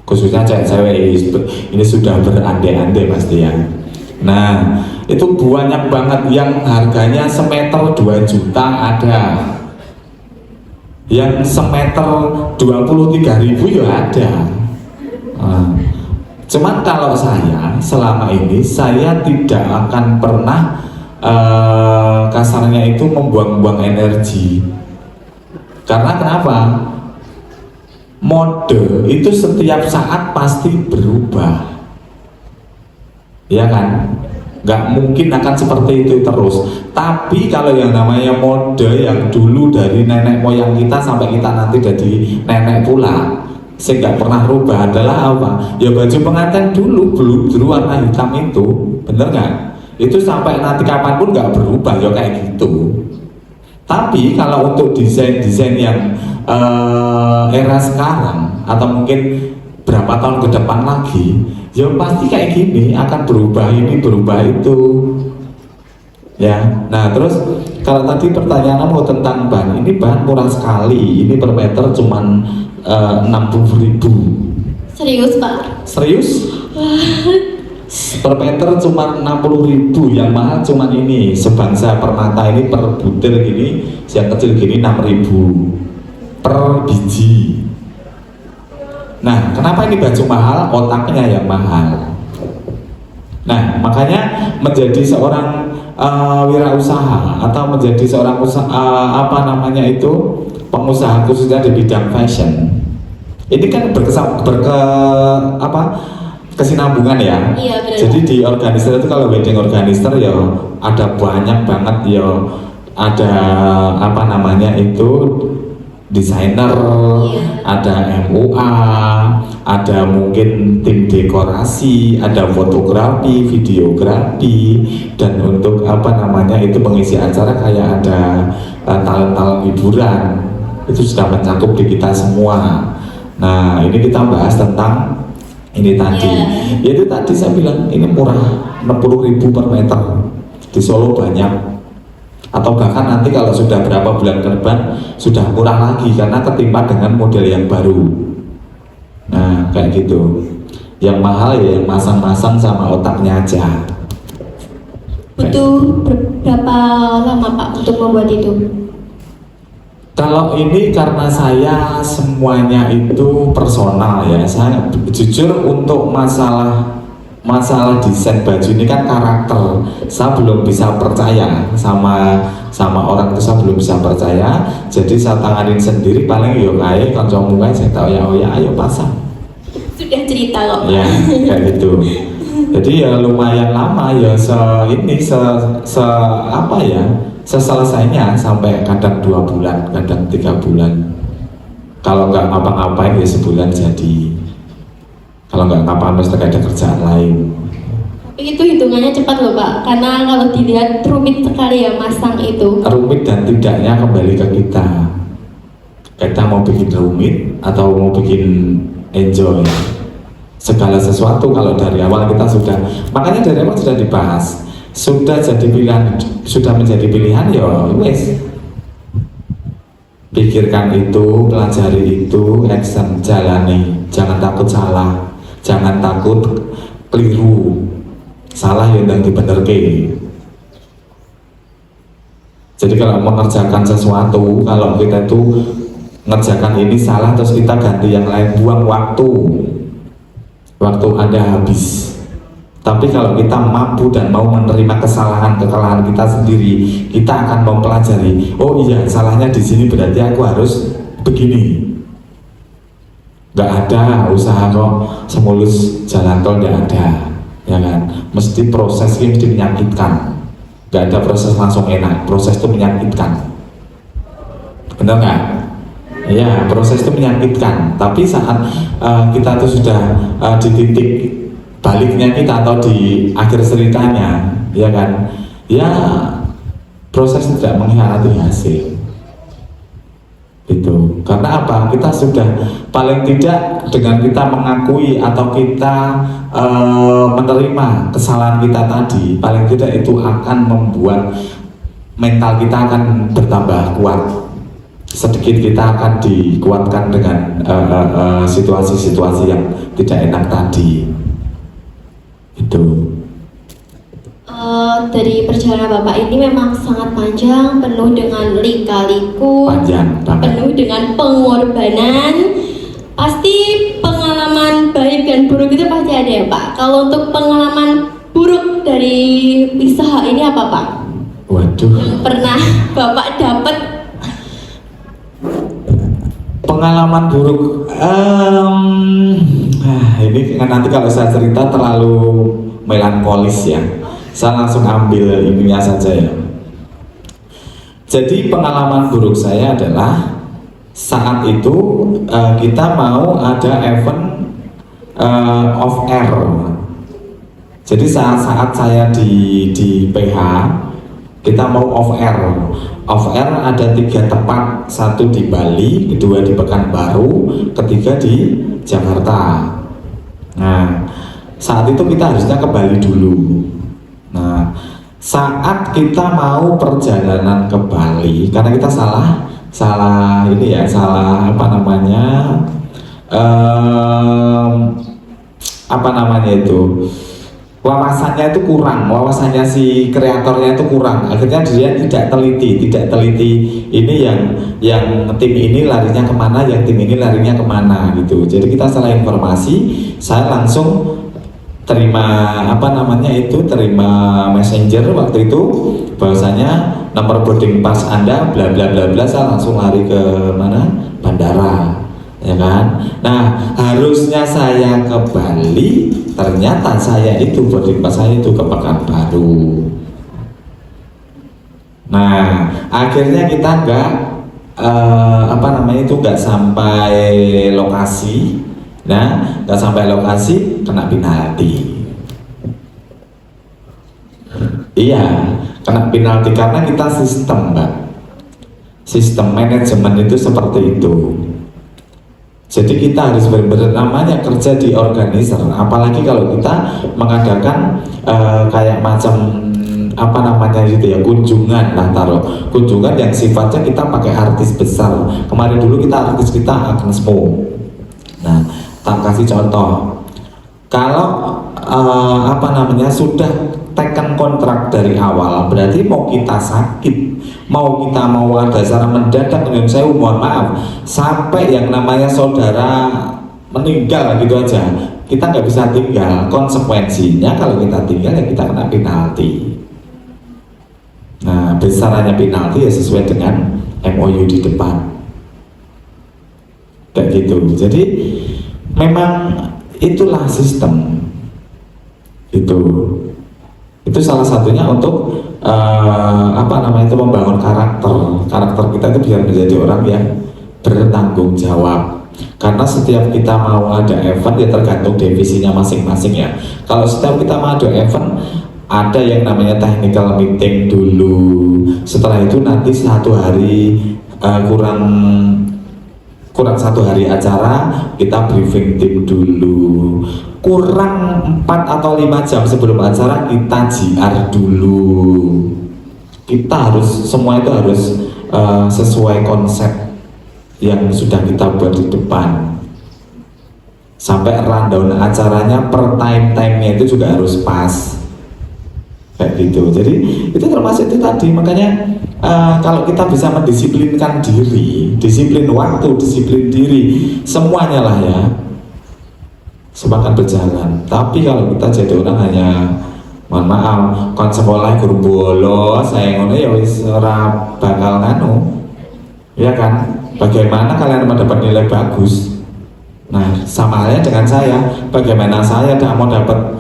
khususnya cewek-cewek ini sudah berandai-andai pasti ya. Nah itu banyak banget yang harganya semeter 2 juta ada, yang semeter 23.000 ya ada. Cuman kalau saya selama ini saya tidak akan pernah kasarnya itu membuang-buang energi. Karena kenapa? Mode itu setiap saat pasti berubah, ya kan? Nggak mungkin akan seperti itu terus. Tapi kalau yang namanya mode yang dulu dari nenek moyang kita sampai kita nanti jadi nenek pula, saya nggak pernah rubah adalah apa? Ya baju pengantin dulu warna hitam itu, bener nggak? Itu sampai nanti kapanpun nggak berubah ya kayak gitu. Tapi kalau untuk desain-desain yang era sekarang atau mungkin berapa tahun ke depan lagi, ya pasti kayak gini akan berubah ini berubah itu. Ya, nah terus kalau tadi pertanyaan kamu tentang bahan, ini bahan murah sekali, ini per meter cuman 60.000. Serius Pak? Serius? Per meter cuma 60.000, yang mahal cuma ini sebangsa permata ini per butir gini, yang kecil gini 6.000 per biji. Nah kenapa ini baju mahal? Otaknya yang mahal. Nah makanya menjadi seorang wirausaha atau menjadi seorang pengusaha khususnya di bidang fashion, ini kan kesinambungan ya. Iya, benar. Jadi di organizer itu kalau wedding organizer ya ada banyak banget ya, ada desainer, ada MUA, ada mungkin tim dekorasi, ada fotografi, videografi, dan untuk itu mengisi acara kayak ada talent-talent hiburan, itu sudah mencakup di kita semua. Nah ini kita bahas tentang ini tadi, yaitu tadi saya bilang ini murah 60.000 per meter, di Solo banyak, atau bahkan nanti kalau sudah berapa bulan ke depan sudah murah lagi karena ketimpa dengan model yang baru. Nah kayak gitu, yang mahal ya yang masang-masang sama otaknya aja. Butuh berapa lama Pak untuk membuat itu? Kalau ini karena saya semuanya itu personal ya, saya jujur untuk masalah desain baju ini kan karakter, saya belum bisa percaya sama orang itu, saya belum bisa percaya, jadi saya tanganin sendiri, paling yo kae kancamu kae saya tahu ya, oh ya ayo pasang. Sudah cerita kok. Ya kayak gitu. Jadi ya lumayan lama ya seselesainya sampai kadang 2 bulan, kadang 3 bulan. Kalau nggak ngapa-ngapain ya sebulan jadi. Kalau nggak ngapa-ngapain mesti ada kerjaan lain. Itu hitungannya cepat loh Pak, karena kalau dilihat rumit sekali ya masang itu. Rumit dan tidaknya kembali ke kita. Kita mau bikin rumit atau mau bikin enjoy. Segala sesuatu kalau dari awal kita sudah, makanya dari awal sudah dibahas, sudah jadi pilihan, sudah menjadi pilihan ya wes. Pikirkan itu, pelajari itu, action, jalani. Jangan takut salah, jangan takut keliru. Salah yang dibenerke. Jadi kalau mengerjakan sesuatu, kalau kita tuh ngerjakan ini salah terus kita ganti yang lain, buang waktu Anda habis. Tapi kalau kita mampu dan mau menerima kesalahan kita sendiri, kita akan mempelajari. Oh iya, salahnya di sini berarti aku harus begini. Gak ada usaha kok semulus jalan tol, gak ada, ya kan? Mesti proses ini mesti menyakitkan. Gak ada proses langsung enak, proses itu menyakitkan. benar nggak? Ya, proses itu menyakitkan. Tapi saat kita tuh sudah di titik baliknya kita atau di akhir ceritanya, ya kan? Ya, proses tidak mengkhianati hasil. Itu karena apa? Kita sudah paling tidak dengan kita mengakui atau kita menerima kesalahan kita tadi, paling tidak itu akan membuat mental kita akan bertambah kuat. Sedikit kita akan dikuatkan dengan situasi-situasi yang tidak enak tadi. Itu. Dari perjalanan Bapak ini memang sangat panjang, penuh dengan lika-liku, Panjang banget. penuh dengan pengorbanan. Pasti pengalaman baik dan buruk itu pasti ada ya Pak. Kalau untuk pengalaman buruk dari usaha ini apa Pak? Waduh. Yang pernah Bapak dapat? Pengalaman buruk. Ini nanti kalau saya cerita terlalu melankolis ya. Saya langsung ambil ininya saja ya. Jadi pengalaman buruk saya adalah saat itu kita mau ada event off air. Jadi saat saya di PH kita mau off air. Off air ada 3 tempat, satu di Bali, kedua di Pekanbaru, ketiga di Jakarta. Nah, saat itu kita harusnya ke Bali dulu. Nah, saat kita mau perjalanan ke Bali, karena kita salah ini ya, salah apa namanya itu, wawasannya itu kurang, wawasannya si kreatornya itu kurang. Akhirnya dia tidak teliti ini yang tim ini larinya kemana, yang tim ini larinya kemana gitu. Jadi kita salah informasi, saya langsung terima terima messenger waktu itu bahwasanya nomor boarding pass Anda bla bla bla bla, saya langsung lari ke mana? Bandara, ya kan? Nah, harusnya saya ke Bali, ternyata saya itu boarding pass saya itu ke Pekanbaru. Nah, akhirnya kita nggak sampai lokasi. Nah, nggak sampai lokasi kena penalti. Iya, kena penalti karena kita sistem, Mbak. Sistem manajemen itu seperti itu. Jadi kita harus benar-benar namanya kerja di organizer. Apalagi kalau kita mengadakan kayak macam kunjungan lah, kunjungan yang sifatnya kita pakai artis besar. Kemarin dulu artis kita Agnes Mo. Nah, tak kasih contoh, kalau sudah tekan kontrak dari awal, berarti mau kita sakit, mau ada secara mendadak, saya mohon maaf, sampai yang namanya saudara meninggal gitu aja, kita nggak bisa tinggal. Konsekuensinya kalau kita tinggal ya kita kena penalti. Nah, besarannya penalti ya sesuai dengan MOU di depan, kayak gitu. Jadi memang itulah sistem itu salah satunya untuk membangun karakter kita itu biar menjadi orang yang bertanggung jawab. Karena setiap kita mau ada event ya tergantung divisinya masing-masing ya. Kalau setiap kita mau ada event, ada yang namanya technical meeting dulu. Setelah itu nanti kurang 1 hari acara, kita briefing tim dulu. Kurang 4 atau 5 jam sebelum acara kita JR dulu. Kita semua itu harus sesuai konsep yang sudah kita buat di depan. Sampai rundown acaranya per time-nya itu juga harus pas. Kayak gitu. Jadi itu termasuk itu tadi. Makanya kalau kita bisa mendisiplinkan diri, disiplin waktu, disiplin diri, semuanya lah ya, semua akan berjalan. Tapi kalau kita jadi orang hanya mohon maaf, kon sekolah guru bolos, saya ngono ya wis ora bakal nganu. Ya kan? Bagaimana kalian mendapat nilai bagus? Nah, sama halnya dengan saya. Bagaimana saya tidak mau dapat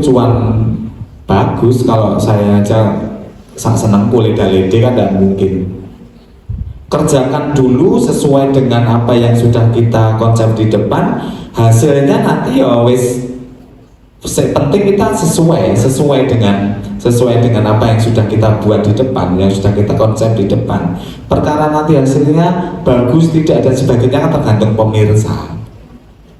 cuan bagus kalau saya aja senang kulit dalede kan tidak mungkin. kerjakan dulu sesuai dengan apa yang sudah kita konsep di depan. Hasilnya nanti ya wis, penting kita sesuai dengan apa yang sudah kita buat di depan, yang sudah kita konsep di depan. Perkara nanti hasilnya bagus tidak dan sebagainya kan tergantung pemirsa.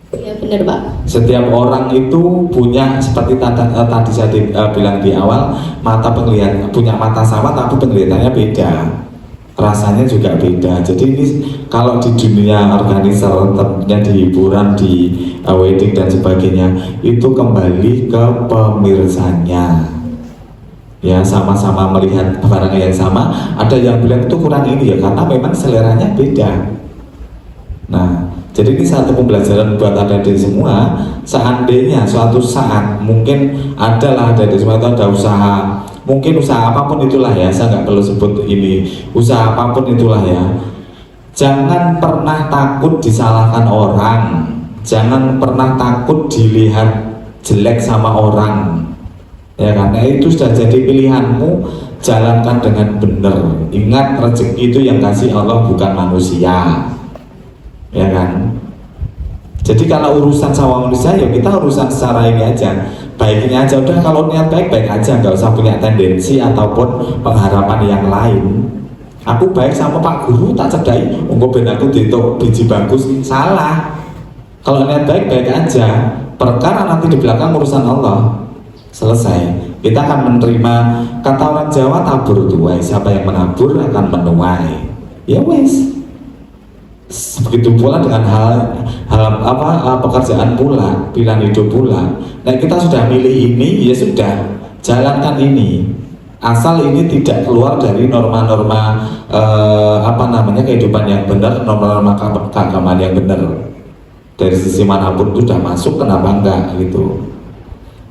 Ya benar Pak. Setiap orang itu punya, seperti tadi saya bilang di awal, mata penglihatan, punya mata sama tapi penglihatannya beda, rasanya juga beda. Jadi ini kalau di dunia organizer, tentunya di hiburan, di wedding dan sebagainya, itu kembali ke pemirsanya. Ya, sama-sama melihat barang yang sama. Ada yang bilang itu kurang ini ya, karena memang seleranya beda. Nah, jadi ini satu pembelajaran buat adik-adik semua. Seandainya suatu saat mungkin adalah adik-adik semua itu ada usaha, mungkin usaha apapun itulah ya, saya nggak perlu sebut ini, usaha apapun itulah ya, jangan pernah takut disalahkan orang, jangan pernah takut dilihat jelek sama orang. Ya, karena itu sudah jadi pilihanmu, jalankan dengan benar. Ingat, rezeki itu yang kasih Allah, bukan manusia. Ya kan? Jadi kalau urusan sama manusia ya kita urusan secara ini aja, baiknya aja udah. Kalau niat baik aja, nggak usah punya tendensi ataupun pengharapan yang lain. Aku baik sama Pak Guru tak cedai, unggup ben aku dituk biji bagus, salah. Kalau niat baik aja, perkara nanti di belakang urusan Allah, selesai. Kita akan menerima, kata orang Jawa, tabur tuai, siapa yang menabur akan menuai. Ya wes. Begitu pula dengan hal pekerjaan pula, pilihan hidup pula. Nah, kita sudah milih ini, ya sudah, jalankan ini. Asal ini tidak keluar dari norma-norma kehidupan yang benar, norma-norma keagamaan yang benar. Dari sisi manapun itu sudah masuk, kenapa enggak gitu.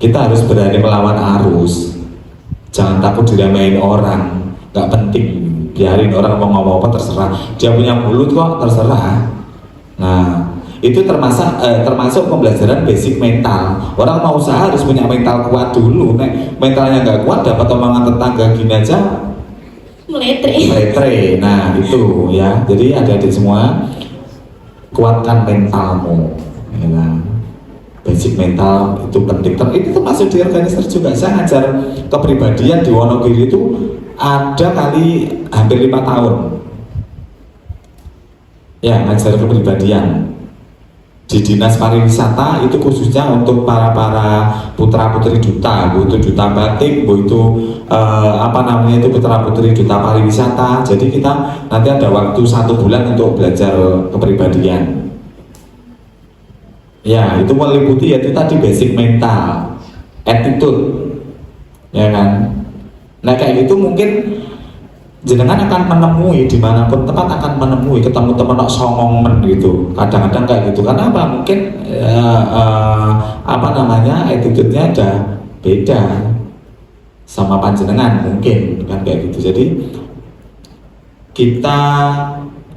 Kita harus berani melawan arus. Jangan takut diremain orang, nggak penting. Biarin orang mau ngomong apa terserah, dia punya mulut kok, terserah. Nah, itu termasuk pembelajaran basic mental. Orang mau usaha harus punya mental kuat dulu. Nek mentalnya nggak kuat, dapat omongan tetangga gini aja meletre. Nah itu ya, jadi adik-adik semua, kuatkan mentalmu ya. Basic mental itu penting. Ini termasuk di organizer juga. Saya ngajar kepribadian di Wonogiri itu ada kali hampir 5 tahun ya, ngajar kepribadian di dinas pariwisata. Itu khususnya untuk para putra putri duta, itu duta batik, itu itu putra putri duta pariwisata. Jadi kita nanti ada waktu 1 bulan untuk belajar kepribadian ya. Itu meliputi yaitu tadi basic mental, attitude ya kan. Nah kayak gitu mungkin jenengan akan menemui dimanapun tempat, akan menemui ketemu teman kok songong men gitu. Kadang-kadang kayak gitu. Karena apa? Mungkin attitude-nya ada beda sama panjenengan mungkin kan kayak gitu. Jadi kita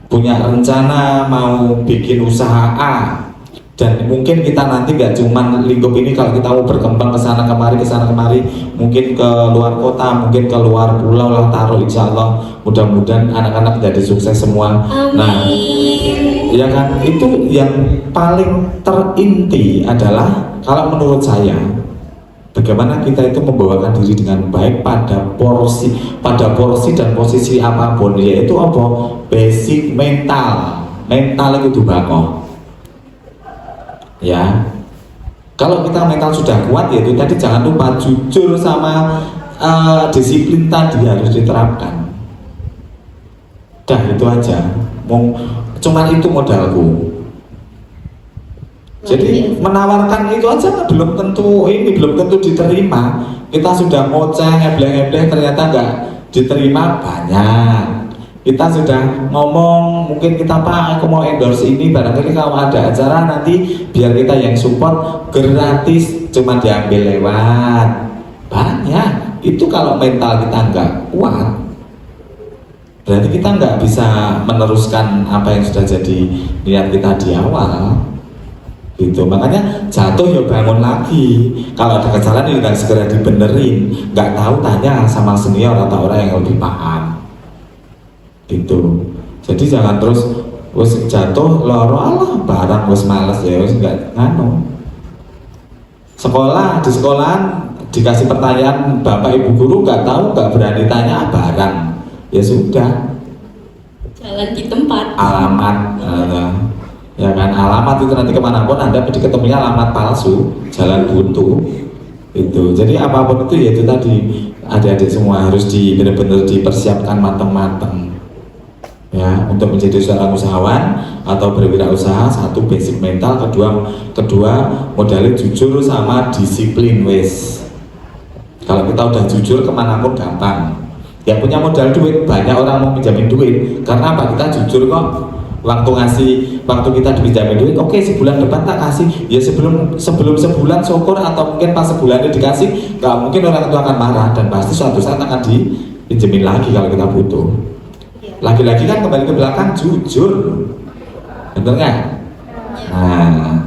punya rencana mau bikin usaha A, dan mungkin kita nanti gak cuman lingkup ini, kalau kita mau berkembang ke sana kemari, mungkin ke luar kota, mungkin ke luar pulau lah, taruh, insya Allah mudah-mudahan anak-anak jadi sukses semua. Amin. Nah ya kan, itu yang paling terinti adalah kalau menurut saya, bagaimana kita itu membawakan diri dengan baik pada porsi dan posisi apapun, yaitu apa? Basic mental itu bakoh ya. Kalau kita mental sudah kuat, yaitu tadi jangan lupa jujur sama disiplin tadi harus diterapkan. Dah itu aja, cuman itu modalku. Jadi menawarkan itu aja belum tentu diterima. Kita sudah ngoceh, ngebleh ternyata nggak diterima banyak. Kita sudah ngomong, mungkin kita Pak, aku mau endorse ini, barangkali kalau ada acara nanti biar kita yang support gratis, cuma diambil lewat. Banyak. Itu kalau mental kita nggak kuat, berarti kita nggak bisa meneruskan apa yang sudah jadi niat kita di awal. Gitu. Makanya jatuh ya bangun lagi. Kalau ada kesalahan ya segera dibenerin. Nggak tahu tanya sama senior atau orang yang lebih paham. Gitu. Jadi jangan terus wis jatuh loro alah barang wis males ya wis enggak nganu. Sekolah, di sekolahan dikasih pertanyaan bapak ibu guru nggak tahu, nggak berani tanya barang, ya sudah. Jalan di tempat. Alamat, ya kan, alamat itu nanti kemanapun anda ketemunya alamat palsu, jalan buntu itu. Jadi apapun itu ya itu tadi, adik-adik semua harus benar-benar dipersiapkan matang-matang ya untuk menjadi seorang usahawan atau berwirausaha. Satu, basic mental, kedua modalnya jujur sama disiplin wes. Kalau kita udah jujur kemanapun gampang. Yang punya modal duit, banyak orang mau pinjamin duit. Karena apa? Kita jujur kok. Waktu kita dipinjamin duit, oke, sebulan depan tak kasih. Ya sebelum sebulan syukur, atau mungkin pas sebulannya dikasih, nggak mungkin orang itu akan marah dan pasti suatu saat akan dipinjemin lagi kalau kita butuh. Lagi-lagi kan kembali ke belakang, jujur, bener nggak? Nah,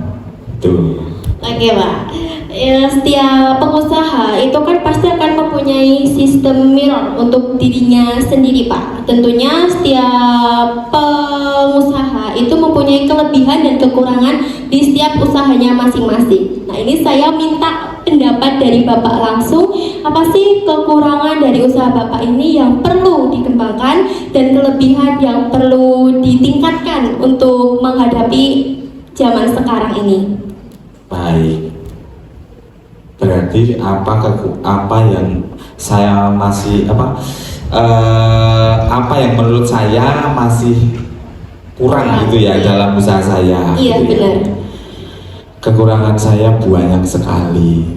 itu. Oke Pak, ya, setiap pengusaha itu kan pasti akan mempunyai sistem mirror untuk dirinya sendiri Pak. Tentunya setiap pengusaha itu mempunyai kelebihan dan kekurangan di setiap usahanya masing-masing. Nah ini saya minta pendapat dari Bapak langsung, apa sih kekurangan dari usaha Bapak ini yang perlu dikembangkan dan kelebihan yang perlu ditingkatkan untuk menghadapi zaman sekarang ini? Baik, berarti apa yang saya masih apa yang menurut saya masih kurang gitu ya dalam usaha saya. Iya gitu benar. ya. Kekurangan saya banyak sekali,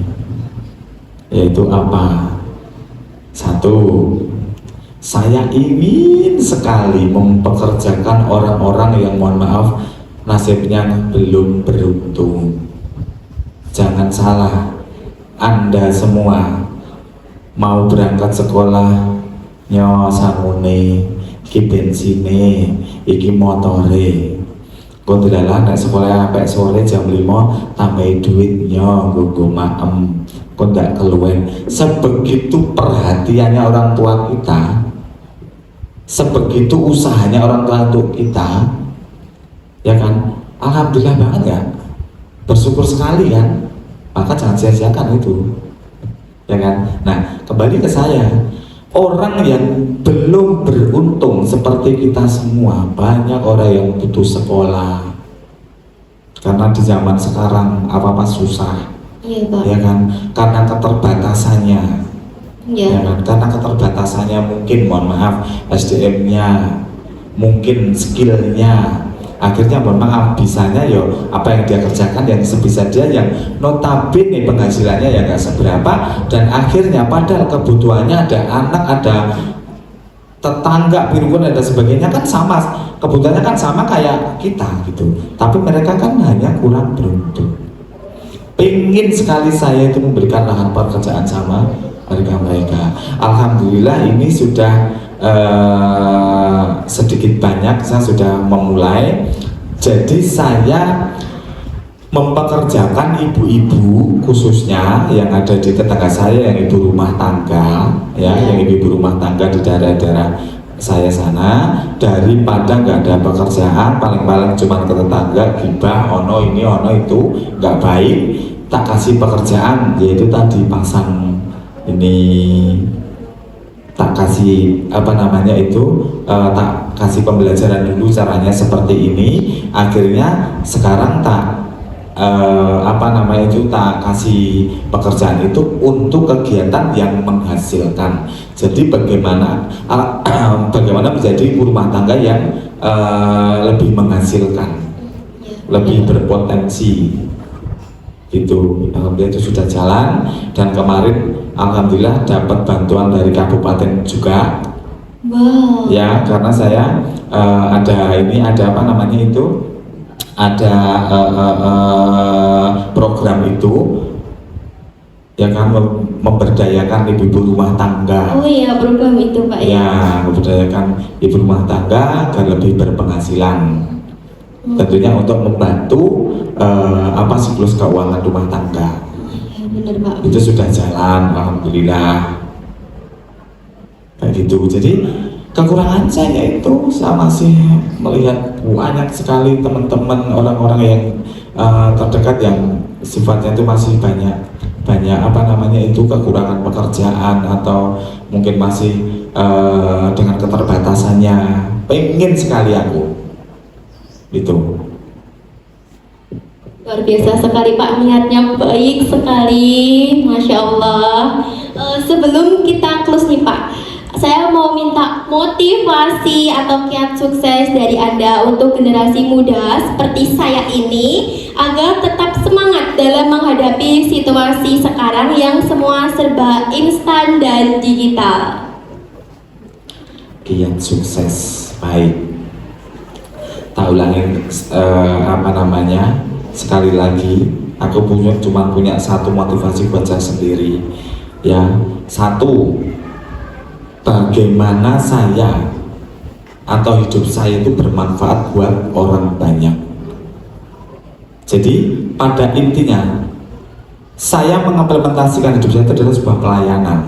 yaitu apa? Satu, saya ingin sekali mempekerjakan orang-orang yang mohon maaf nasibnya belum beruntung. Jangan salah, Anda semua mau berangkat sekolah nyo sangune, iki bensine, iki motore. Kok dilalah nek sekolah sampai sore jam 5 tambahi duit nyo nggo maem. Kok ndak keluwen. Sebegitu perhatiannya orang tua kita, sebegitu usahanya orang tua untuk kita, ya kan? Alhamdulillah banget ya, bersyukur sekali kan, maka jangan sia-siakan itu, ya kan? Nah kembali ke saya, orang yang belum beruntung seperti kita semua, banyak orang yang butuh sekolah karena di zaman sekarang apa-apa susah, Iya Pak. ya kan? Karena keterbatasannya, Iya. ya kan? Karena keterbatasannya mungkin mohon maaf SDM-nya, mungkin skillnya, akhirnya mohon maaf bisanya yo apa yang dia kerjakan yang sebisa dia, yang notabene penghasilannya ya nggak seberapa, dan akhirnya padahal kebutuhannya ada anak, ada tetangga, pirun dan sebagainya kan sama, kebutuhannya kan sama kayak kita gitu, tapi mereka kan hanya kurang beruntung. Pengen sekali saya itu memberikan lahan pekerjaan sama mereka. Alhamdulillah ini sudah sedikit banyak saya sudah memulai. Jadi saya mempekerjakan ibu-ibu khususnya yang ada di tetangga saya, yang ibu rumah tangga ya, yang ibu rumah tangga di daerah-daerah saya sana, daripada nggak ada pekerjaan, paling-paling cuma ke tetangga gibah ono ini ono itu nggak baik, tak kasih pekerjaan, yaitu tadi pasang ini, tak kasih tak kasih pembelajaran dulu caranya seperti ini, akhirnya sekarang tak tak kasih pekerjaan itu untuk kegiatan yang menghasilkan. Jadi bagaimana menjadi ibu rumah tangga yang lebih menghasilkan, lebih berpotensi gitu. Alhamdulillah itu sudah jalan, dan kemarin alhamdulillah dapat bantuan dari kabupaten juga. Wow. Ya, karena saya ada program itu ya kan, memberdayakan ibu-ibu rumah tangga. Oh iya, program itu Pak Ya, memberdayakan ibu rumah tangga agar lebih berpenghasilan. Tentunya untuk membantu siklus keuangan rumah tangga. Ya, benar Pak. Itu sudah jalan, alhamdulillah. Kayak gitu. Jadi Kekurangan saya itu saya masih melihat banyak sekali teman-teman orang-orang yang terdekat yang sifatnya itu masih banyak itu kekurangan pekerjaan atau mungkin masih dengan keterbatasannya. Pengen sekali aku itu. Luar biasa sekali Pak, niatnya baik sekali, Masya Allah. Sebelum kita close nih Pak, saya mau minta motivasi atau kiat sukses dari Anda untuk generasi muda seperti saya ini agar tetap semangat dalam menghadapi situasi sekarang yang semua serba instan dan digital. Kiat sukses, baik. Tak ulangin sekali lagi, aku cuma punya satu motivasi buat saya sendiri, ya. Satu, bagaimana saya atau hidup saya itu bermanfaat buat orang banyak. Jadi pada intinya saya mengimplementasikan hidup saya itu adalah sebuah pelayanan.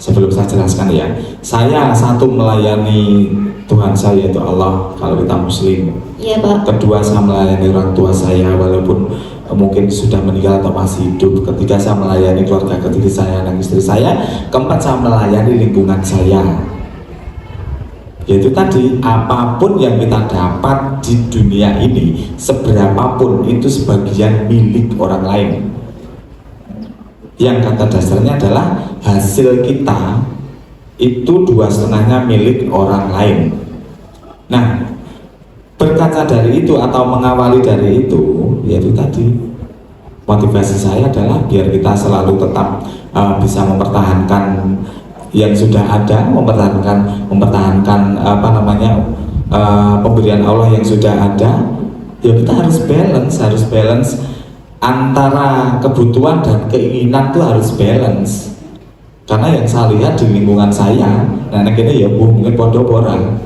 Sebelum saya jelaskan ya, saya satu melayani Tuhan saya yaitu Allah kalau kita Muslim. Iya Pak. Kedua, saya melayani orang tua saya walaupun mungkin sudah meninggal atau masih hidup. Ketiga, saya melayani keluarga ketiga saya dan istri saya. Keempat, saya melayani lingkungan saya. Yaitu tadi, apapun yang kita dapat di dunia ini, seberapapun itu sebagian milik orang lain. Yang kata dasarnya adalah hasil kita itu 2/2-nya milik orang lain. Nah, berkaca dari itu atau mengawali dari itu, yaitu tadi motivasi saya adalah biar kita selalu tetap bisa mempertahankan yang sudah ada, mempertahankan pemberian Allah yang sudah ada. Ya kita harus balance antara kebutuhan dan keinginan tuh harus balance. Karena yang saya lihat di lingkungan saya, nah ini ya mungkin podo orang.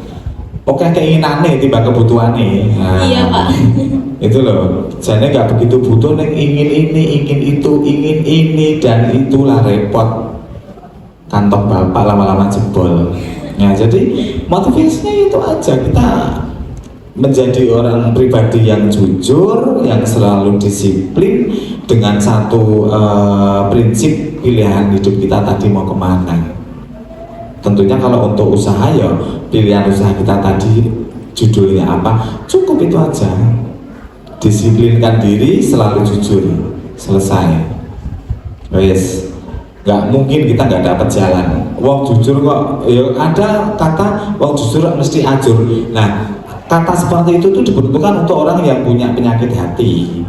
Oke keinginannya tiba kebutuhannya. Nah, iya Pak. Itu loh. Saya nggak begitu butuh neng ingin ini, ingin itu, ingin ini dan itulah repot. Kantong bapak lama-lama jebol. Nah jadi motivasinya itu aja, kita menjadi orang pribadi yang jujur, yang selalu disiplin dengan satu prinsip pilihan hidup kita tadi mau kemana. Tentunya kalau untuk usaha ya pilihan usaha kita tadi judulnya apa, cukup itu aja. Disiplinkan diri, selalu jujur, selesai. Wes, nggak mungkin kita nggak dapat jalan. Wong jujur kok, ya ada kata wong jujur mesti ajur. Nah, kata seperti itu tuh dibutuhkan untuk orang yang punya penyakit hati,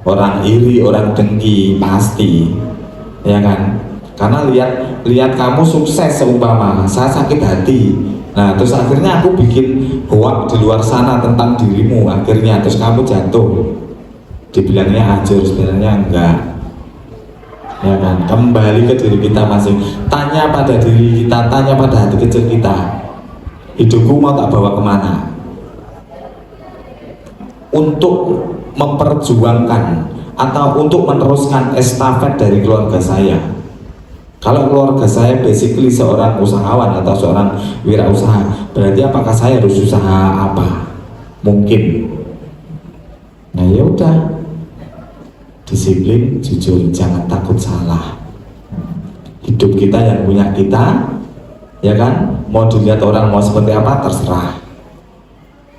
orang iri, orang dengki, pasti, ya kan? Karena lihat kamu sukses seumpama saya sakit hati, nah terus akhirnya aku bikin hoak di luar sana tentang dirimu, akhirnya terus kamu jatuh, dibilangnya ajur, sebenarnya enggak, ya kan? Kembali ke diri kita masing, tanya pada diri kita, tanya pada hati kecil kita, hidupku mau tak bawa kemana? Untuk memperjuangkan atau untuk meneruskan estafet dari keluarga saya. Kalau keluarga saya basically seorang usahawan atau seorang wirausaha, berarti apakah saya harus usaha apa? Mungkin. Nah ya udah, disiplin, jujur, jangan takut salah. Hidup kita yang punya kita, ya kan? Mau dilihat orang mau seperti apa terserah.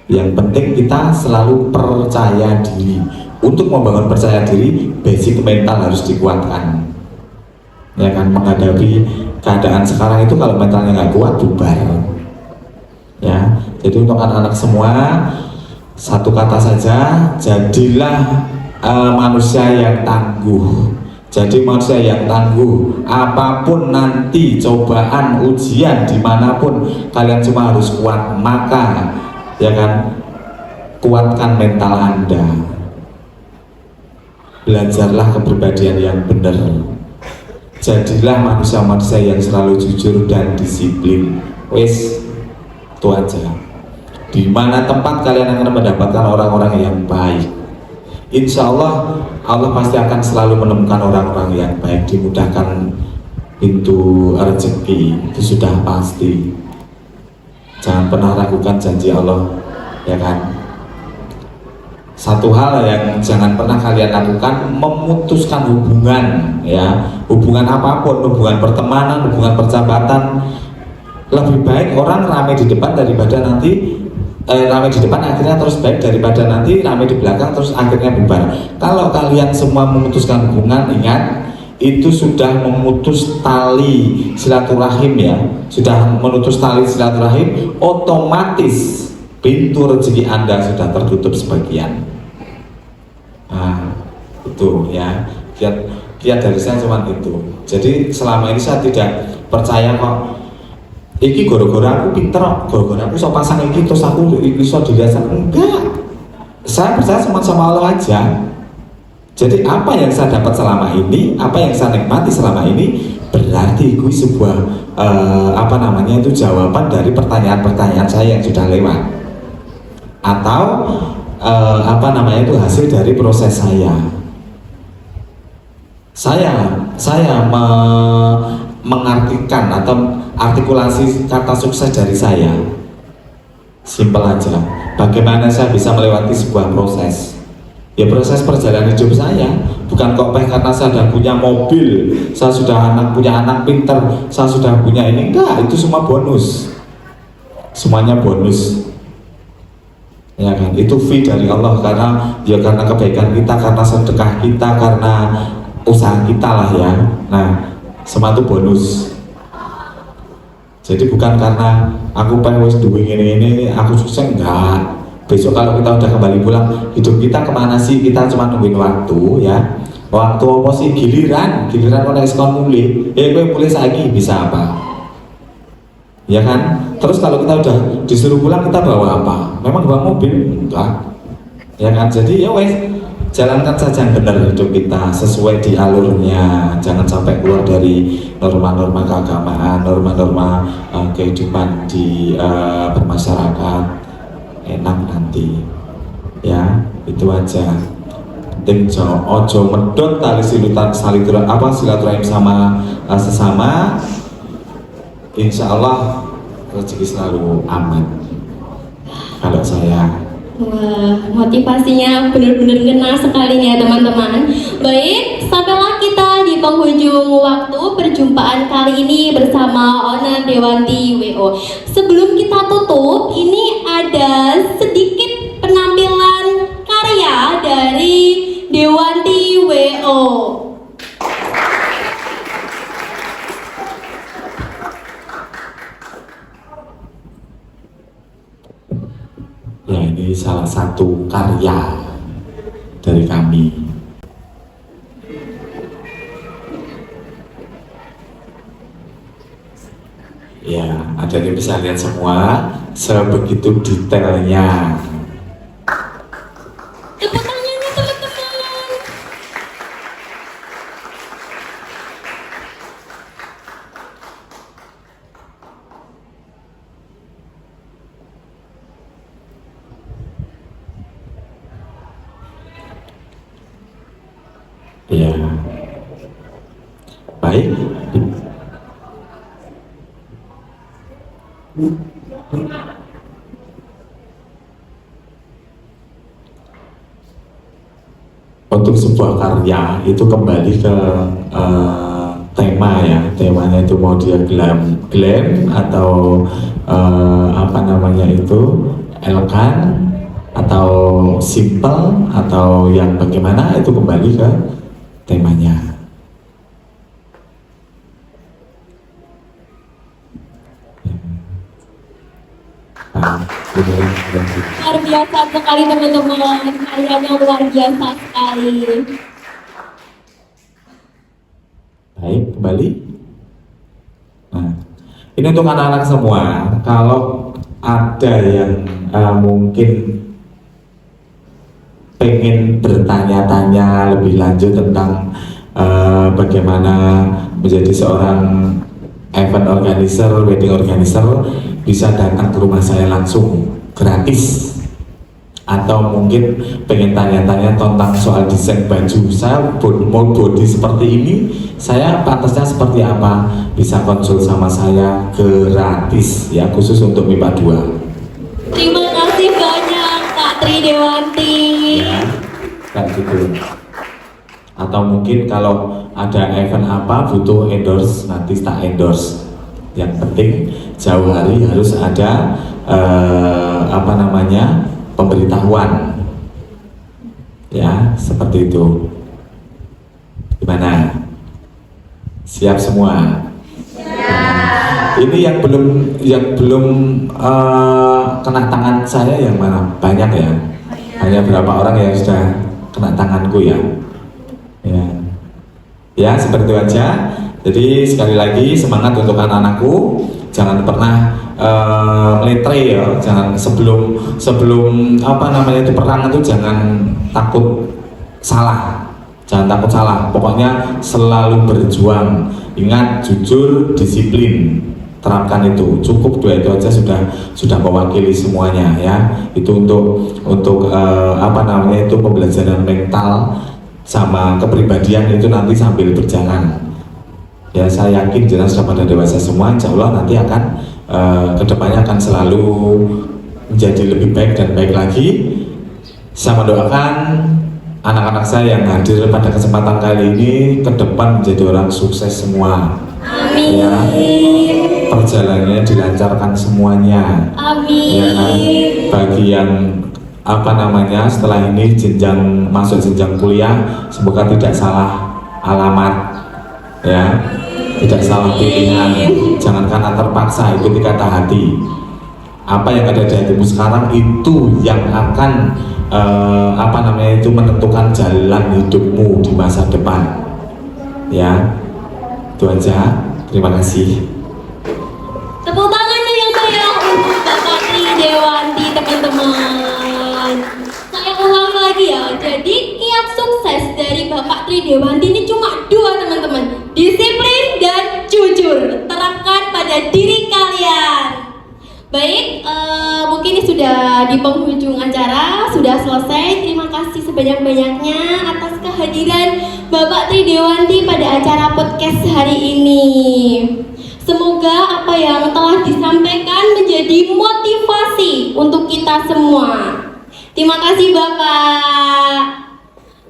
Yang penting kita selalu percaya diri. Untuk membangun percaya diri, basic mental harus dikuatkan. Ya kan, menghadapi keadaan sekarang itu kalau mentalnya nggak kuat bubar. Ya, jadi untuk anak-anak semua satu kata saja, jadilah manusia yang tangguh. Jadi manusia yang tangguh, apapun nanti cobaan, ujian dimanapun kalian cuma harus kuat, maka ya kan, kuatkan mental Anda. Belajarlah kepribadian yang benar. Jadilah manusia-manusia yang selalu jujur dan disiplin. Wes, itu aja. Di mana tempat kalian akan mendapatkan orang-orang yang baik. Insya Allah, Allah pasti akan selalu menemukan orang-orang yang baik, dimudahkan pintu rezeki, itu sudah pasti. Jangan pernah ragukan janji Allah, ya kan? Satu hal yang jangan pernah kalian lakukan, memutuskan hubungan, ya, hubungan apapun, hubungan pertemanan, hubungan persahabatan. Lebih baik orang ramai di depan daripada nanti ramai di depan akhirnya terus baik daripada nanti ramai di belakang terus akhirnya bubar. Kalau kalian semua memutuskan hubungan, ingat itu sudah memutus tali silaturahim, ya, sudah memutus tali silaturahim, otomatis pintu rezeki Anda sudah tertutup sebagian. Nah, itu ya, kiat dari saya cuma itu. Jadi selama ini saya tidak percaya kok iki gara-gara aku pinter, gara-gara aku so pasang iki terus aku iso dilihat. Enggak, saya percaya cuma sama Allah aja. Jadi apa yang saya dapat selama ini, apa yang saya nikmati selama ini, berarti itu sebuah itu jawaban dari pertanyaan-pertanyaan saya yang sudah lewat, atau itu hasil dari proses saya. Saya mengartikan atau artikulasi kata sukses dari saya simpel aja. Bagaimana saya bisa melewati sebuah proses? Ya proses perjalanan hidup saya. Bukan kok karena saya sudah punya mobil, saya sudah punya anak pinter, saya sudah punya ini. Enggak, itu semua bonus. Semuanya bonus. Ya kan, itu fee dari Allah karena kebaikan kita, karena sedekah kita, karena usaha kita lah, ya. Nah, semua itu bonus. Jadi bukan karena aku pengen wis duwe ini aku sukses, enggak. Besok kalau kita udah kembali pulang, hidup kita kemana sih? Kita cuma nungguin waktu, ya. Waktu apa sih? Giliran kalau ekskon mulai, gue mulai lagi bisa apa? Ya kan? Terus kalau kita udah disuruh pulang, kita bawa apa? Memang bawa mobil? Enggak. Ya kan? Jadi ya wes, jalankan saja yang benar hidup kita sesuai di alurnya. Jangan sampai keluar dari norma-norma keagamaan, norma-norma kehidupan di bermasyarakat. Enak nanti. Ya, itu aja. Penting ojo medot tali silaturahim sama sesama. Insya Allah rezeki selalu aman. Kalau saya. Wah, motivasinya benar-benar kena sekali ya teman-teman. Baik, sampailah kita di penghujung waktu perjumpaan kali ini bersama Ona Dewanti WO. Sebelum kita tutup, ini ada sedikit penampilan karya dari Dewanti WO. Ya, ini salah satu karya dari kami. Ya, ada yang bisa lihat semua sebegitu detailnya. Tepuk tangannya teman-teman. Ya, baik. Untuk sebuah karya itu kembali ke tema, ya. Temanya itu mau dia glam atau elegan atau simple atau yang bagaimana, itu kembali ke temanya. Luar biasa sekali teman-teman, karyanya luar biasa sekali. Baik, kembali. Nah, ini untuk anak-anak semua. Kalau ada yang mungkin pengen bertanya-tanya lebih lanjut tentang bagaimana menjadi seorang event organizer, wedding organizer, bisa datang ke rumah saya langsung, gratis. atau mungkin pengen tanya-tanya tentang soal desain baju, saya mau body seperti ini, saya pantasnya seperti apa, bisa konsul sama saya gratis ya, khusus untuk MIPA 2. Terima kasih banyak Kak Tridewanti. Ya, kan gitu. Atau mungkin kalau ada event apa butuh endorse, nanti tak endorse. Yang penting jauh hari harus ada pemberitahuan, ya seperti itu. Gimana? Siap semua? Ini yang belum kena tangan saya yang mana? Banyak ya? Hanya berapa orang yang sudah kena tanganku ya? Ya seperti itu aja. Jadi sekali lagi semangat untuk anak-anakku, jangan pernah meletre ya, jangan sebelum perang itu jangan takut salah, pokoknya selalu berjuang, ingat jujur, disiplin, terapkan itu, cukup dua itu aja sudah mewakili semuanya ya. Itu untuk itu pembelajaran mental sama kepribadian itu nanti sambil berjalan. Ya saya yakin jelas sudah pada dewasa semua, insya Allah nanti akan kedepannya akan selalu menjadi lebih baik dan baik lagi. Saya mendoakan anak-anak saya yang hadir pada kesempatan kali ini ke depan menjadi orang sukses semua. Amin. Ya, perjalanannya dilancarkan semuanya. Amin. Ya kan? Bagi yang setelah ini masuk jenjang kuliah, semoga tidak salah alamat, ya, tidak salah pilihan, jangan karena terpaksa, ikuti kata hati. Apa yang ada di hatimu sekarang itu yang akan menentukan jalan hidupmu di masa depan. Ya, itu aja. Terima kasih. Tepuk tangannya yang meriah untuk Bapak Tridewanti, teman-teman. Saya ulang lagi ya, jadi kiat sukses dari Bapak Tridewanti ini cuma dua, teman-teman. Disiplin dan jujur, terapkan pada diri kalian. Baik, mungkin ini sudah di penghujung acara, sudah selesai. Terima kasih sebanyak-banyaknya atas kehadiran Bapak Tridewanti pada acara podcast hari ini. Semoga apa yang telah disampaikan menjadi motivasi untuk kita semua. Terima kasih Bapak.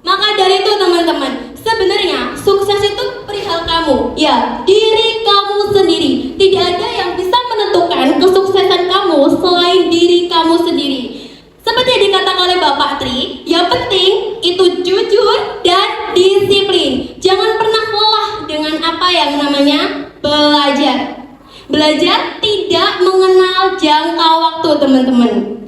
Maka dari itu teman-teman, sebenarnya sukses itu perihal kamu, ya, diri kamu sendiri. Tidak ada yang bisa menentukan kesuksesan kamu selain diri kamu sendiri. Seperti yang dikatakan oleh Bapak Tri, yang penting itu jujur dan disiplin. Jangan pernah lelah dengan apa yang namanya belajar. Belajar tidak mengenal jangka waktu, teman-teman.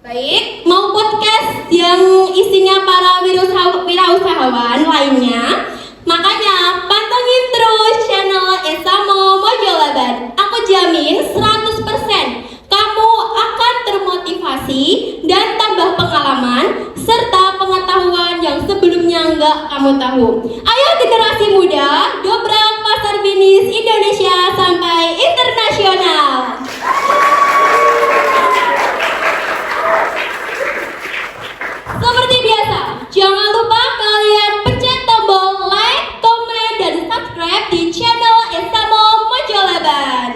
Baik, mau podcast yang isinya para wirausahawan lainnya, makanya pantengin terus channel Esamo Mojolaban. Aku jamin 100% kamu akan termotivasi dan tambah pengalaman serta pengetahuan yang sebelumnya nggak kamu tahu. Ayo generasi muda, dobrak pasar bisnis Indonesia sampai internasional. Seperti biasa, jangan lupa kalian pencet tombol like, komen, dan subscribe di channel Esamo Mojolaban.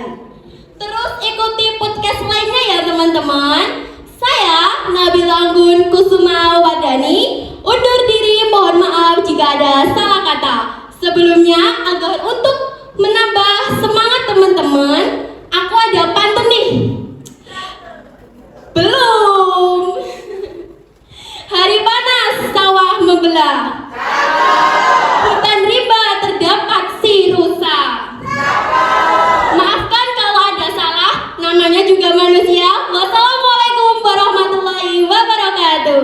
Terus ikuti podcast lainnya ya teman-teman. Saya Nabila Anggun Kusuma Wardani undur diri, mohon maaf jika ada salah kata. Sebelumnya, agar untuk menambah semangat teman-teman, aku ada pantun nih. Belum. Hari panas, sawah membelah. Hutan rimba terdapat si rusa. Maafkan kalau ada salah, namanya juga manusia. Wassalamualaikum warahmatullahi wabarakatuh.